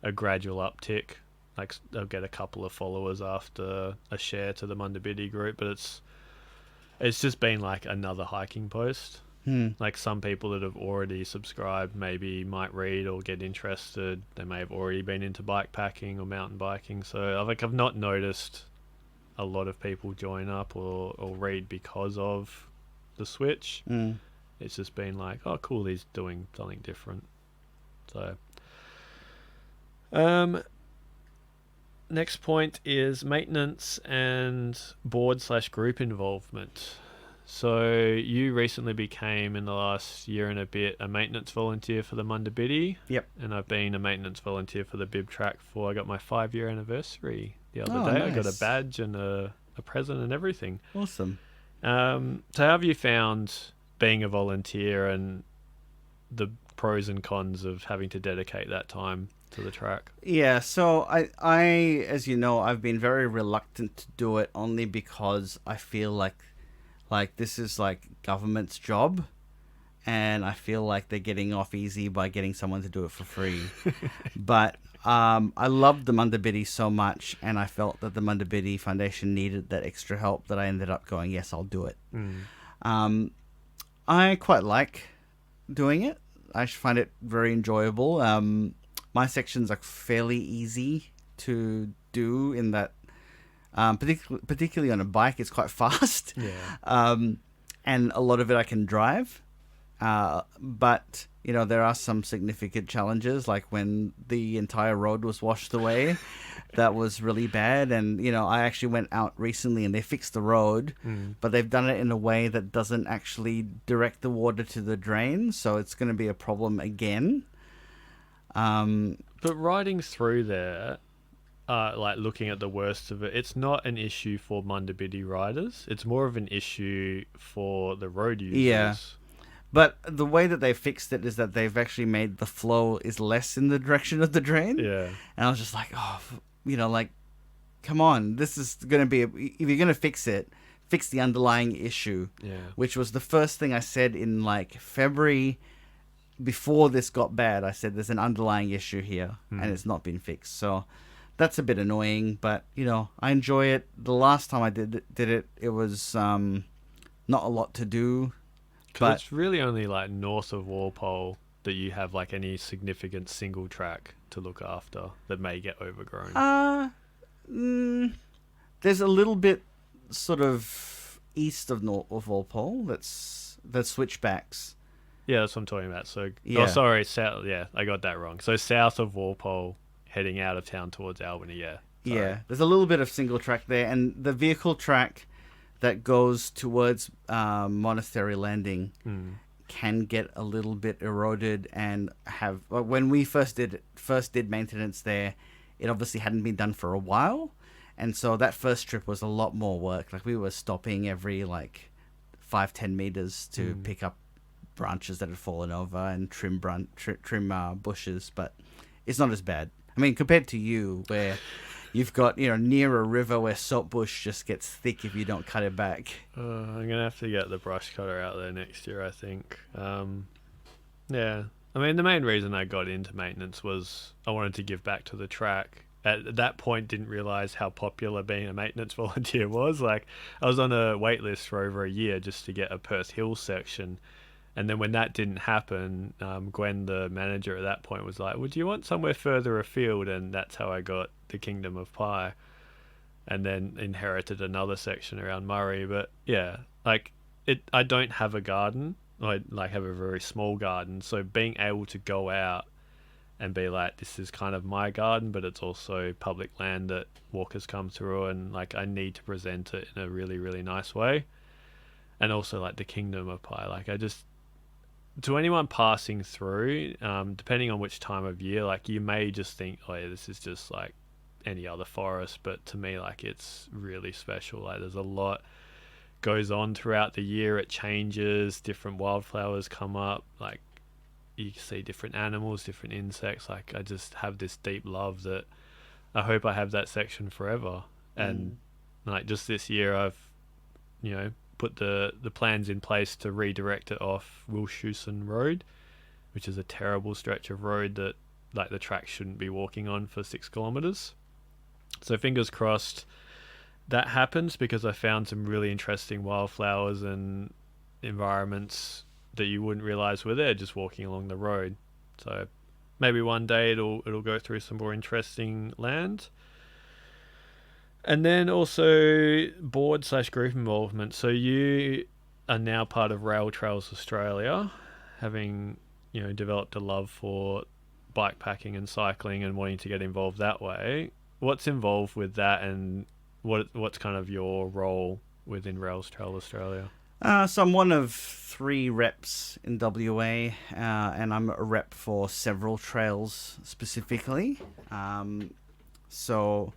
a gradual uptick. Like, I'll get a couple of followers after a share to the Mundabiddy group, but it's just been like another hiking post. Like, some people that have already subscribed maybe might read or get interested. They may have already been into bikepacking or mountain biking. So I've not noticed a lot of people join up or read because of the switch. It's just been like, oh cool, he's doing something different. So next point is maintenance and board/group involvement. So you recently became, in the last year and a bit, a maintenance volunteer for the Mundabiddy. Yep. And I've been a maintenance volunteer for the Bib Track I got my 5-year anniversary the other day. Nice. I got a badge and a present and everything. Awesome. So how have you found being a volunteer and the pros and cons of having to dedicate that time to the track? Yeah, so I as you know, I've been very reluctant to do it only because I feel like this is like government's job and I feel like they're getting off easy by getting someone to do it for free. But I loved the Mundabiddy so much, and I felt that the Mundabiddy Foundation needed that extra help that I ended up going, yes, I'll do it. I quite like doing it. I find it very enjoyable. My sections are fairly easy to do in that, particularly on a bike, it's quite fast. Yeah. And a lot of it I can drive. But there are some significant challenges, like when the entire road was washed away. That was really bad. And, I actually went out recently and they fixed the road, but they've done it in a way that doesn't actually direct the water to the drain. So it's going to be a problem again. But riding through there, like looking at the worst of it, it's not an issue for Mundabiddy riders. It's more of an issue for the road users. Yeah. But the way that they fixed it is that they've actually made the flow is less in the direction of the drain. Yeah. And I was just like, come on, this is going to be, if you're going to fix it, fix the underlying issue. Yeah. Which was the first thing I said in like February before this got bad. I said there's an underlying issue here and it's not been fixed. So that's a bit annoying, but I enjoy it. The last time I did it, it was not a lot to do. But it's really only like north of Walpole that you have like any significant single track to look after that may get overgrown? There's a little bit sort of east of Walpole that's switchbacks. Yeah, that's what I'm talking about. So, Yeah. oh, sorry, south. Yeah, I got that wrong. So south of Walpole, heading out of town towards Albany. Yeah. Sorry. Yeah, there's a little bit of single track there, and the vehicle track that goes towards Monastery Landing can get a little bit eroded and have. When we first did maintenance there, it obviously hadn't been done for a while, and so that first trip was a lot more work. Like we were stopping every 5-10 meters to pick up branches that had fallen over and trim bushes, but it's not as bad. I mean, compared to you, where you've got near a river where saltbush just gets thick if you don't cut it back. I'm gonna have to get the brush cutter out there next year, I think. Yeah, I mean, the main reason I got into maintenance was I wanted to give back to the track. At that point, didn't realize how popular being a maintenance volunteer was. Like, I was on a wait list for over a year just to get a Perth Hills section. And then when that didn't happen, Gwen, the manager at that point, was like, would you want somewhere further afield? And that's how I got the Kingdom of Pie. And then inherited another section around Murray. But yeah, I don't have a garden. I have a very small garden. So being able to go out and be like, this is kind of my garden, but it's also public land that walkers come through, and I need to present it in a really, really nice way. And also the Kingdom of Pie. To anyone passing through, depending on which time of year, you may just think, oh yeah, this is just like any other forest, but to me, it's really special. There's a lot goes on throughout the year. It changes, different wildflowers come up, you see different animals, different insects. I just have this deep love that I hope I have that section forever. And just this year I've put the plans in place to redirect it off Wilshusen Road, which is a terrible stretch of road that the track shouldn't be walking on for 6 kilometers. So fingers crossed that happens, because I found some really interesting wildflowers and environments that you wouldn't realize were there just walking along the road. So maybe one day it'll go through some more interesting land. And then also board/group involvement. So you are now part of Rail Trails Australia, having developed a love for bikepacking and cycling and wanting to get involved that way. What's involved with that, and what's kind of your role within Rails Trail Australia? So I'm one of 3 reps in WA, and I'm a rep for several trails specifically. So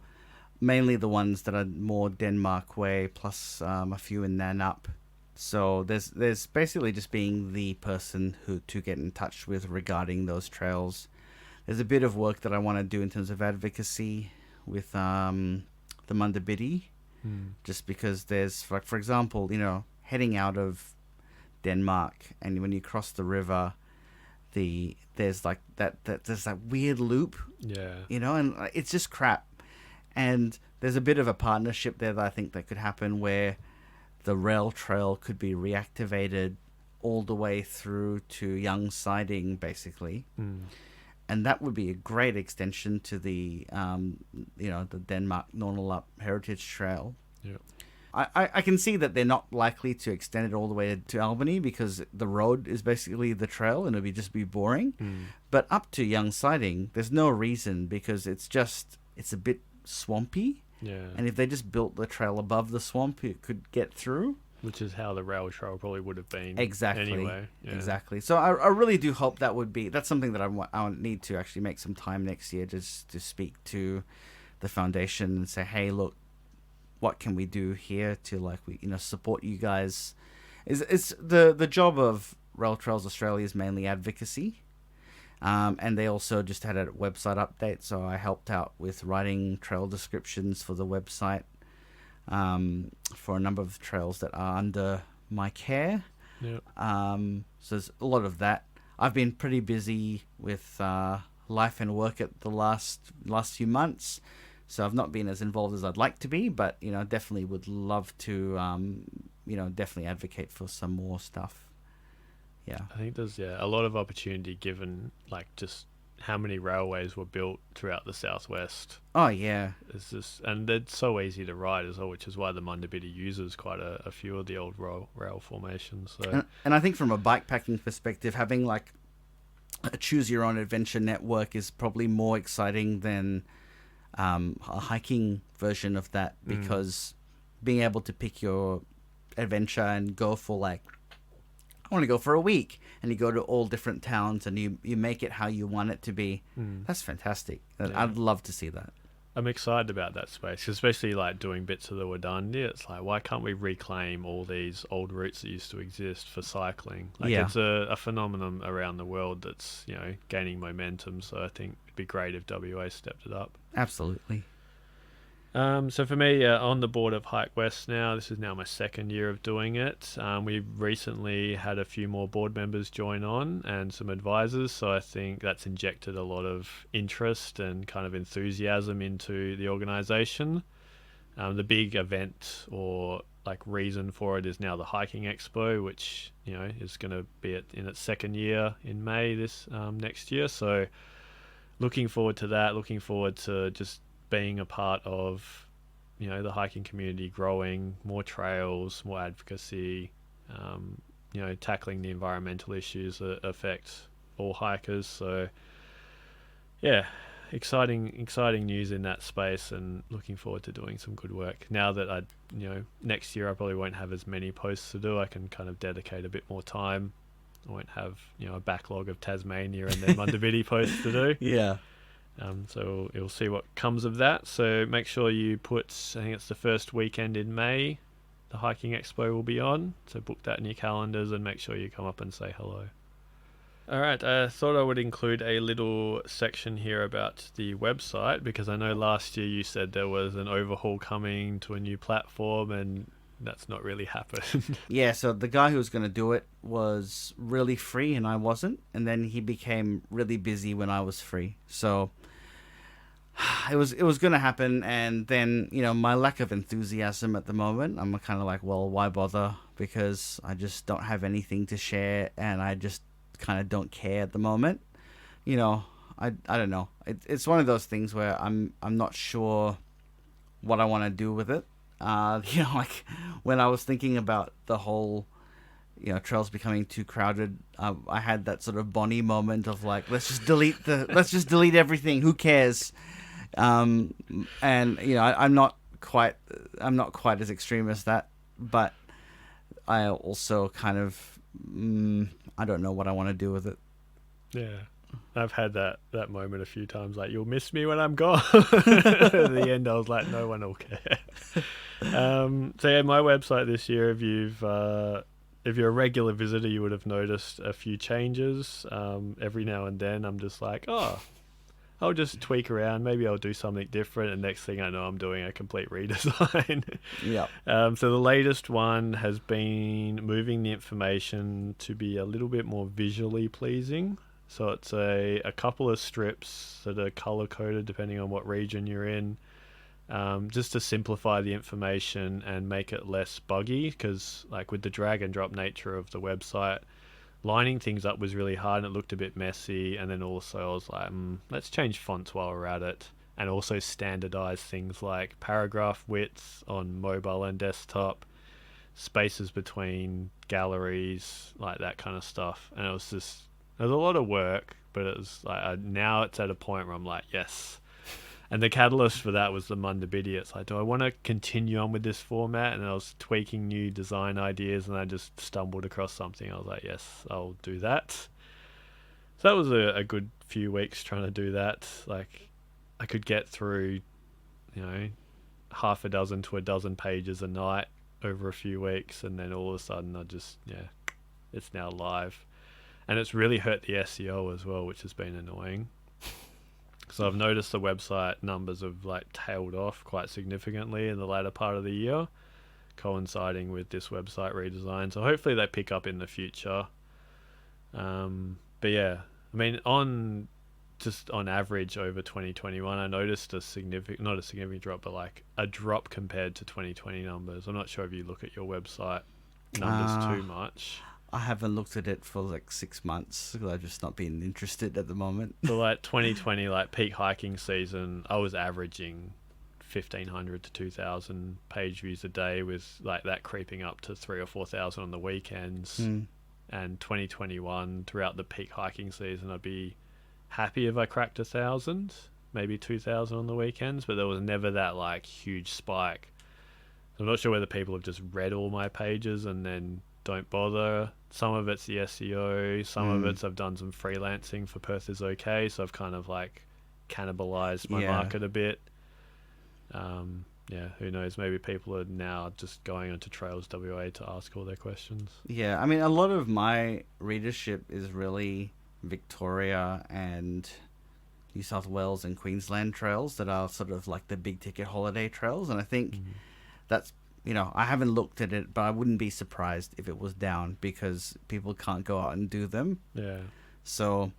mainly the ones that are more Denmark way, plus a few in Nanup. So there's basically just being the person to get in touch with regarding those trails. There's a bit of work that I want to do in terms of advocacy with the Mundabiddi, just because there's, for example, heading out of Denmark, and when you cross the river, there's that weird loop, and it's just crap. And there's a bit of a partnership there that I think that could happen, where the rail trail could be reactivated all the way through to Young Siding, basically. And that would be a great extension to the Denmark Nornalup Heritage Trail. Yeah. I can see that they're not likely to extend it all the way to Albany, because the road is basically the trail and it'll just be boring. But up to Young Siding, there's no reason, because it's a bit swampy. Yeah. And if they just built the trail above the swamp, it could get through. Which is how the rail trail probably would have been. Exactly. Anyway. Yeah. Exactly. So I really do hope that's something that I need to actually make some time next year, just to speak to the foundation and say, hey, look, what can we do here to support you guys? It's the job of Rail Trails Australia is mainly advocacy. And they also just had a website update, so I helped out with writing trail descriptions for the website for a number of trails that are under my care. Yep. So there's a lot of that. I've been pretty busy with life and work at the last few months, so I've not been as involved as I'd like to be, but definitely would love to definitely advocate for some more stuff. Yeah. I think there's a lot of opportunity given like just how many railways were built throughout the southwest. Oh yeah. It's just, and they're so easy to ride as well, which is why the Mundabiddi uses quite a few of the old rail formations. So And I think from a bikepacking perspective, having like a choose your own adventure network is probably more exciting than a hiking version of that, because being able to pick your adventure and go for like, I want to go for a week, and you go to all different towns and you make it how you want it to be. That's fantastic. I'd love to see that. I'm excited about that space, especially like doing bits of the Wadandi. It's like, why can't we reclaim all these old routes that used to exist for cycling? Like, it's a phenomenon around the world that's, gaining momentum. So I think it'd be great if WA stepped it up. Absolutely. So for me, on the board of Hike West now, this is now my second year of doing it. We recently had a few more board members join on and some advisors, so I think that's injected a lot of interest and kind of enthusiasm into the organisation. The big event or like reason for it is now the Hiking Expo, which is going to be in its second year in May this next year. So looking forward to that. Looking forward to just being a part of the hiking community growing, more trails, more advocacy, tackling the environmental issues that affect all hikers. So exciting news in that space, and looking forward to doing some good work. Now that next year I probably won't have as many posts to do, I can kind of dedicate a bit more time. I won't have a backlog of Tasmania and then Mundabiddi posts to do. Yeah. So you'll see what comes of that. So make sure you put, I think it's the first weekend in May, the Hiking Expo will be on. So book that in your calendars and make sure you come up and say hello. All right, I thought I would include a little section here about the website, because I know last year you said there was an overhaul coming to a new platform, and that's not really happened. Yeah, so the guy who was going to do it was really free and I wasn't, and then he became really busy when I was free. So it was going to happen, and then my lack of enthusiasm at the moment, I'm kind of like, well, why bother? Because I just don't have anything to share, and I just kind of don't care at the moment. I don't know. It's one of those things where I'm not sure what I want to do with it. Like when I was thinking about the whole trails becoming too crowded, I had that sort of Bonnie moment of like, let's just delete everything, who cares? And I'm not quite as extreme as that, but I also kind of I don't know what I want to do with it. Yeah, I've had that moment a few times, like, you'll miss me when I'm gone. At the end I was like, no one will care. So my website this year, if you're a regular visitor, you would have noticed a few changes. Every now and then I'm just like, I'll just tweak around. Maybe I'll do something different. And next thing I know, I'm doing a complete redesign. Yeah. So the latest one has been moving the information to be a little bit more visually pleasing. So it's a couple of strips that are color coded depending on what region you're in, just to simplify the information and make it less buggy. Because like with the drag and drop nature of the website, lining things up was really hard and it looked a bit messy. And then also I was like, let's change fonts while we're at it, and also standardize things like paragraph widths on mobile and desktop, spaces between galleries, like that kind of stuff. And it was a lot of work, but it was like, now it's at a point where I'm like, yes. And the catalyst for that was the Mundabiddi. It's like, do I want to continue on with this format? And I was tweaking new design ideas, and I just stumbled across something. I was like, yes, I'll do that. So that was a good few weeks trying to do that. Like, I could get through, half a dozen to a dozen pages a night over a few weeks, and then all of a sudden it's now live. And it's really hurt the SEO as well, which has been annoying. So I've noticed the website numbers have tailed off quite significantly in the latter part of the year, coinciding with this website redesign. So hopefully they pick up in the future. But yeah, I mean, on average over 2021, I noticed not a significant drop, but a drop compared to 2020 numbers. I'm not sure if you look at your website numbers too much. I haven't looked at it for like 6 months because I've just not been interested at the moment. For like 2020, like peak hiking season, I was averaging 1,500 to 2,000 page views a day, with like that creeping up to 3,000 or 4,000 on the weekends. And 2021, throughout the peak hiking season, I'd be happy if I cracked 1,000, maybe 2,000 on the weekends, but there was never that like huge spike. I'm not sure whether people have just read all my pages and then don't bother. Some of it's the SEO, some of it's I've done some freelancing for Perth is Okay, so I've kind of like cannibalized my market a bit. Yeah, who knows? Maybe people are now just going onto Trails WA to ask all their questions. Yeah, I mean, a lot of my readership is really Victoria and New South Wales and Queensland trails that are sort of like the big ticket holiday trails. And I think that's, you know, I haven't looked at it, but I wouldn't be surprised if it was down because people can't go out and do them. Yeah. So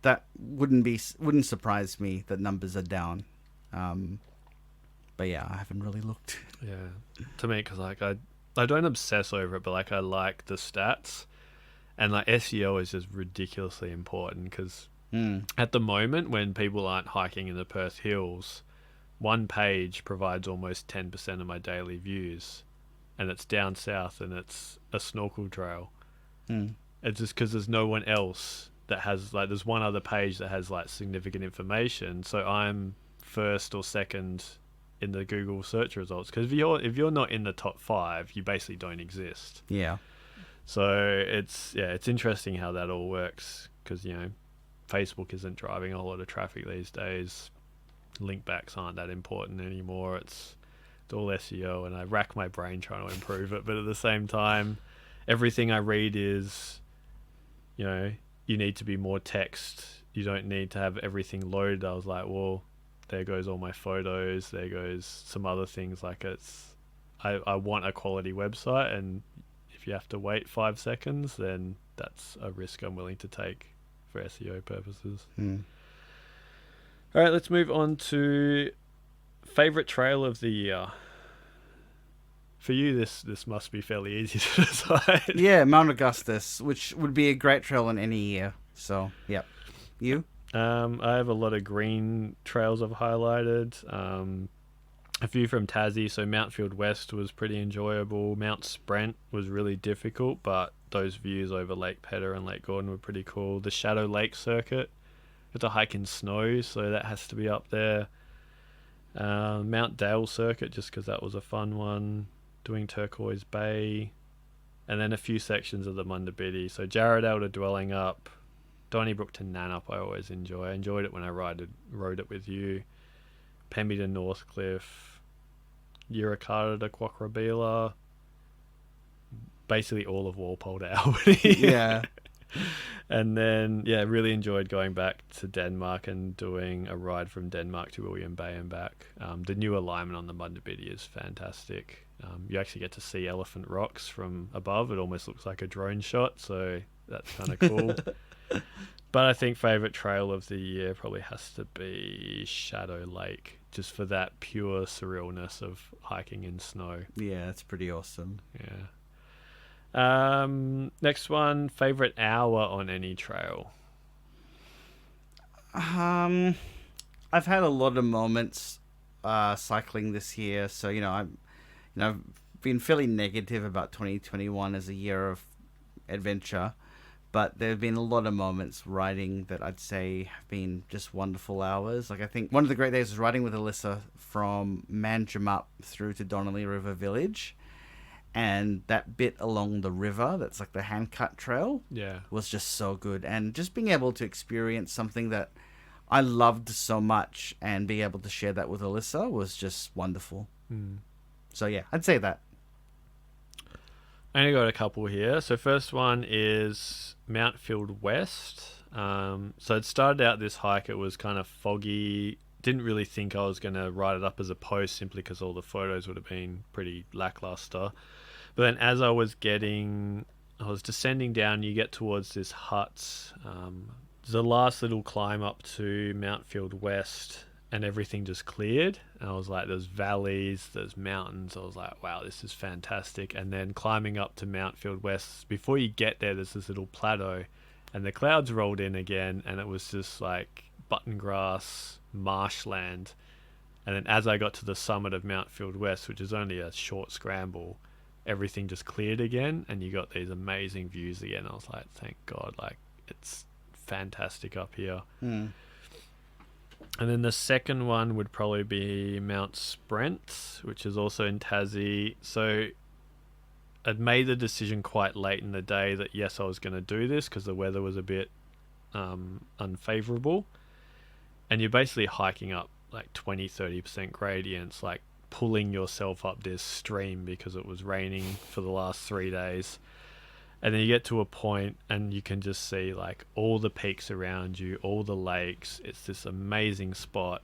that wouldn't surprise me that numbers are down. But yeah, I haven't really looked. Yeah. To me, because like I don't obsess over it, but like I like the stats, and like SEO is just ridiculously important because at the moment when people aren't hiking in the Perth Hills, one page provides almost 10% of my daily views, and it's down south and it's a snorkel trail. It's just because there's no one else that has like, there's one other page that has like significant information, so I'm first or second in the Google search results, because if you're not in the top 5, you basically don't exist. Yeah. So it's interesting how that all works, because you know Facebook isn't driving a lot of traffic these days. Link backs aren't that important anymore. It's all SEO, and I rack my brain trying to improve it, but at the same time, everything I read is, you know, you need to be more text. You don't need to have everything loaded. I was like, well, there goes all my photos, there goes some other things. Like I want a quality website, and if you have to wait 5 seconds, then that's a risk I'm willing to take for SEO purposes. All right, let's move on to favorite trail of the year. For you, this must be fairly easy to decide. Yeah, Mount Augustus, which would be a great trail in any year. So, yeah. You? I have a lot of green trails I've highlighted. A few from Tassie. So Mountfield West was pretty enjoyable. Mount Sprent was really difficult, but those views over Lake Pedder and Lake Gordon were pretty cool. The Shadow Lake Circuit, it's a hike in snow, so that has to be up there. Mount Dale Circuit, just because that was a fun one. Doing Turquoise Bay, and then a few sections of the Mundabiddy. So Jarrahdale to Dwelling Up, Donnybrook to Nannup I always enjoy. I enjoyed it when I rode it with you. Pemby to Northcliffe, Yirrkala to Quackrabila, basically all of Walpole to Albany. Yeah. And then, yeah, really enjoyed going back to Denmark and doing a ride from Denmark to William Bay and back. The new alignment on the Mundabiddy is fantastic. You actually get to see Elephant Rocks from above. It almost looks like a drone shot, so that's kind of cool. But I think favourite trail of the year probably has to be Shadow Lake, just for that pure surrealness of hiking in snow. Yeah, it's pretty awesome. Yeah. Next one, favourite hour on any trail? I've had a lot of moments cycling this year, so I've been fairly negative about 2021 as a year of adventure, but there have been a lot of moments riding that I'd say have been just wonderful hours. Like I think one of the great days was riding with Alyssa from Manjimup through to Donnelly River Village. And that bit along the river, that's like the hand-cut trail, was just so good. And just being able to experience something that I loved so much and be able to share that with Alyssa was just wonderful. So yeah, I'd say that. I only got a couple here. So first one is Mountfield West. So it started out this hike, it was kind of foggy. Didn't really think I was going to write it up as a post simply because all the photos would have been pretty lackluster. But then as I was descending down, you get towards this hut. The last little climb up to Mountfield West, and everything just cleared. And I was like, there's valleys, there's mountains. I was like, wow, this is fantastic. And then climbing up to Mount Field West, before you get there, there's this little plateau, and the clouds rolled in again, and it was just like button grass, marshland. And then as I got to the summit of Mount Field West, which is only a short scramble, everything just cleared again, and you got these amazing views again. I was like, thank God, like, it's fantastic up here. And then the second one would probably be Mount Sprent, which is also in Tassie. So I'd made the decision quite late in the day that yes, I was going to do this because the weather was a bit unfavorable. And you're basically hiking up like 20-30% gradients, like pulling yourself up this stream because it was raining for the last 3 days. And then you get to a point and you can just see like all the peaks around you, all the lakes. It's this amazing spot.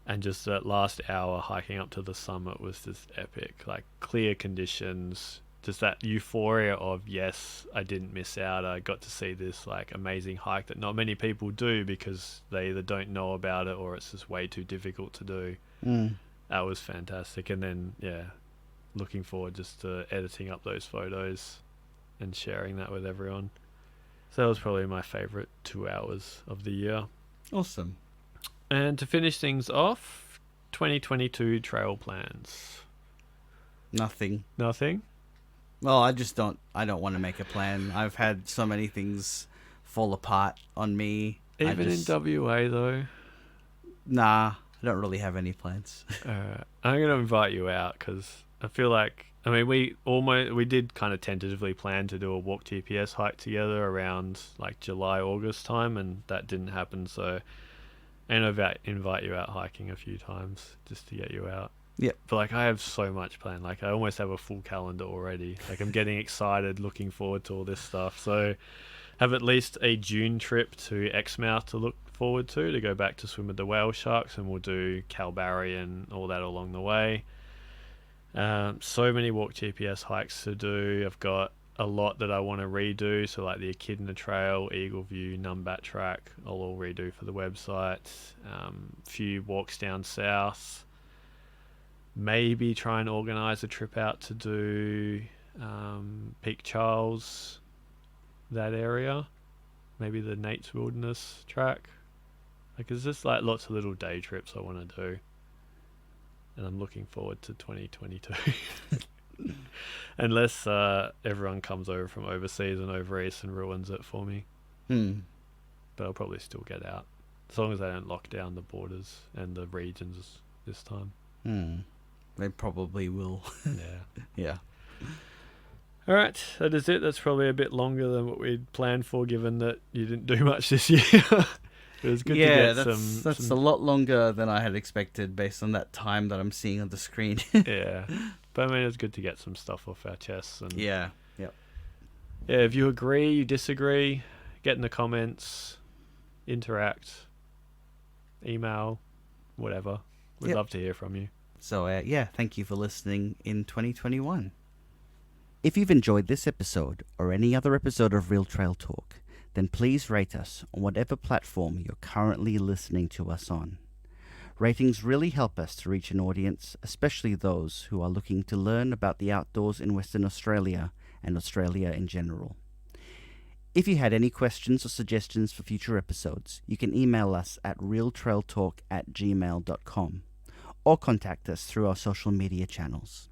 And just that last hour hiking up to the summit was just epic. Like clear conditions, just that euphoria of, yes, I didn't miss out. I got to see this like amazing hike that not many people do because they either don't know about it or it's just way too difficult to do. That was fantastic. And then, yeah, looking forward just to editing up those photos and sharing that with everyone. So that was probably my favorite 2 hours of the year. Awesome. And to finish things off, 2022 trail plans. Nothing. Well, I don't want to make a plan. I've had so many things fall apart on me. Even in WA though? Nah, I don't really have any plans. I'm going to invite you out because I feel like, I mean, we did kind of tentatively plan to do a Walk GPS hike together around like July, August time, and that didn't happen. So I'm going to invite you out hiking a few times just to get you out. Yeah. But like I have so much planned. Like I almost have a full calendar already. Like I'm getting excited, looking forward to all this stuff. So have at least a June trip to Exmouth to look forward to go back to swim with the whale sharks, and we'll do Kalbarri and all that along the way. So many Walk GPS hikes to do. I've got a lot that I want to redo. So like the Echidna Trail, Eagle View, Numbat Track, I'll all redo for the website. Few walks down south. Maybe try and organise a trip out to do Peak Charles, that area. Maybe the Nate's Wilderness track. Like there's just like lots of little day trips I want to do. And I'm looking forward to 2022. Unless everyone comes over from overseas and over east and ruins it for me. But I'll probably still get out. As long as they don't lock down the borders and the regions this time. They probably will. Yeah. Yeah. All right, that is it. That's probably a bit longer than what we'd planned for, given that you didn't do much this year. It was good to get that's a lot longer than I had expected based on that time that I'm seeing on the screen. Yeah. But I mean, it's good to get some stuff off our chests. And yeah. Yep. Yeah, if you agree, you disagree, get in the comments, interact, email, whatever. We'd love to hear from you. So, thank you for listening in 2021. If you've enjoyed this episode or any other episode of Real Trail Talk, then please rate us on whatever platform you're currently listening to us on. Ratings really help us to reach an audience, especially those who are looking to learn about the outdoors in Western Australia and Australia in general. If you had any questions or suggestions for future episodes, you can email us at realtrailtalk@gmail.com or contact us through our social media channels.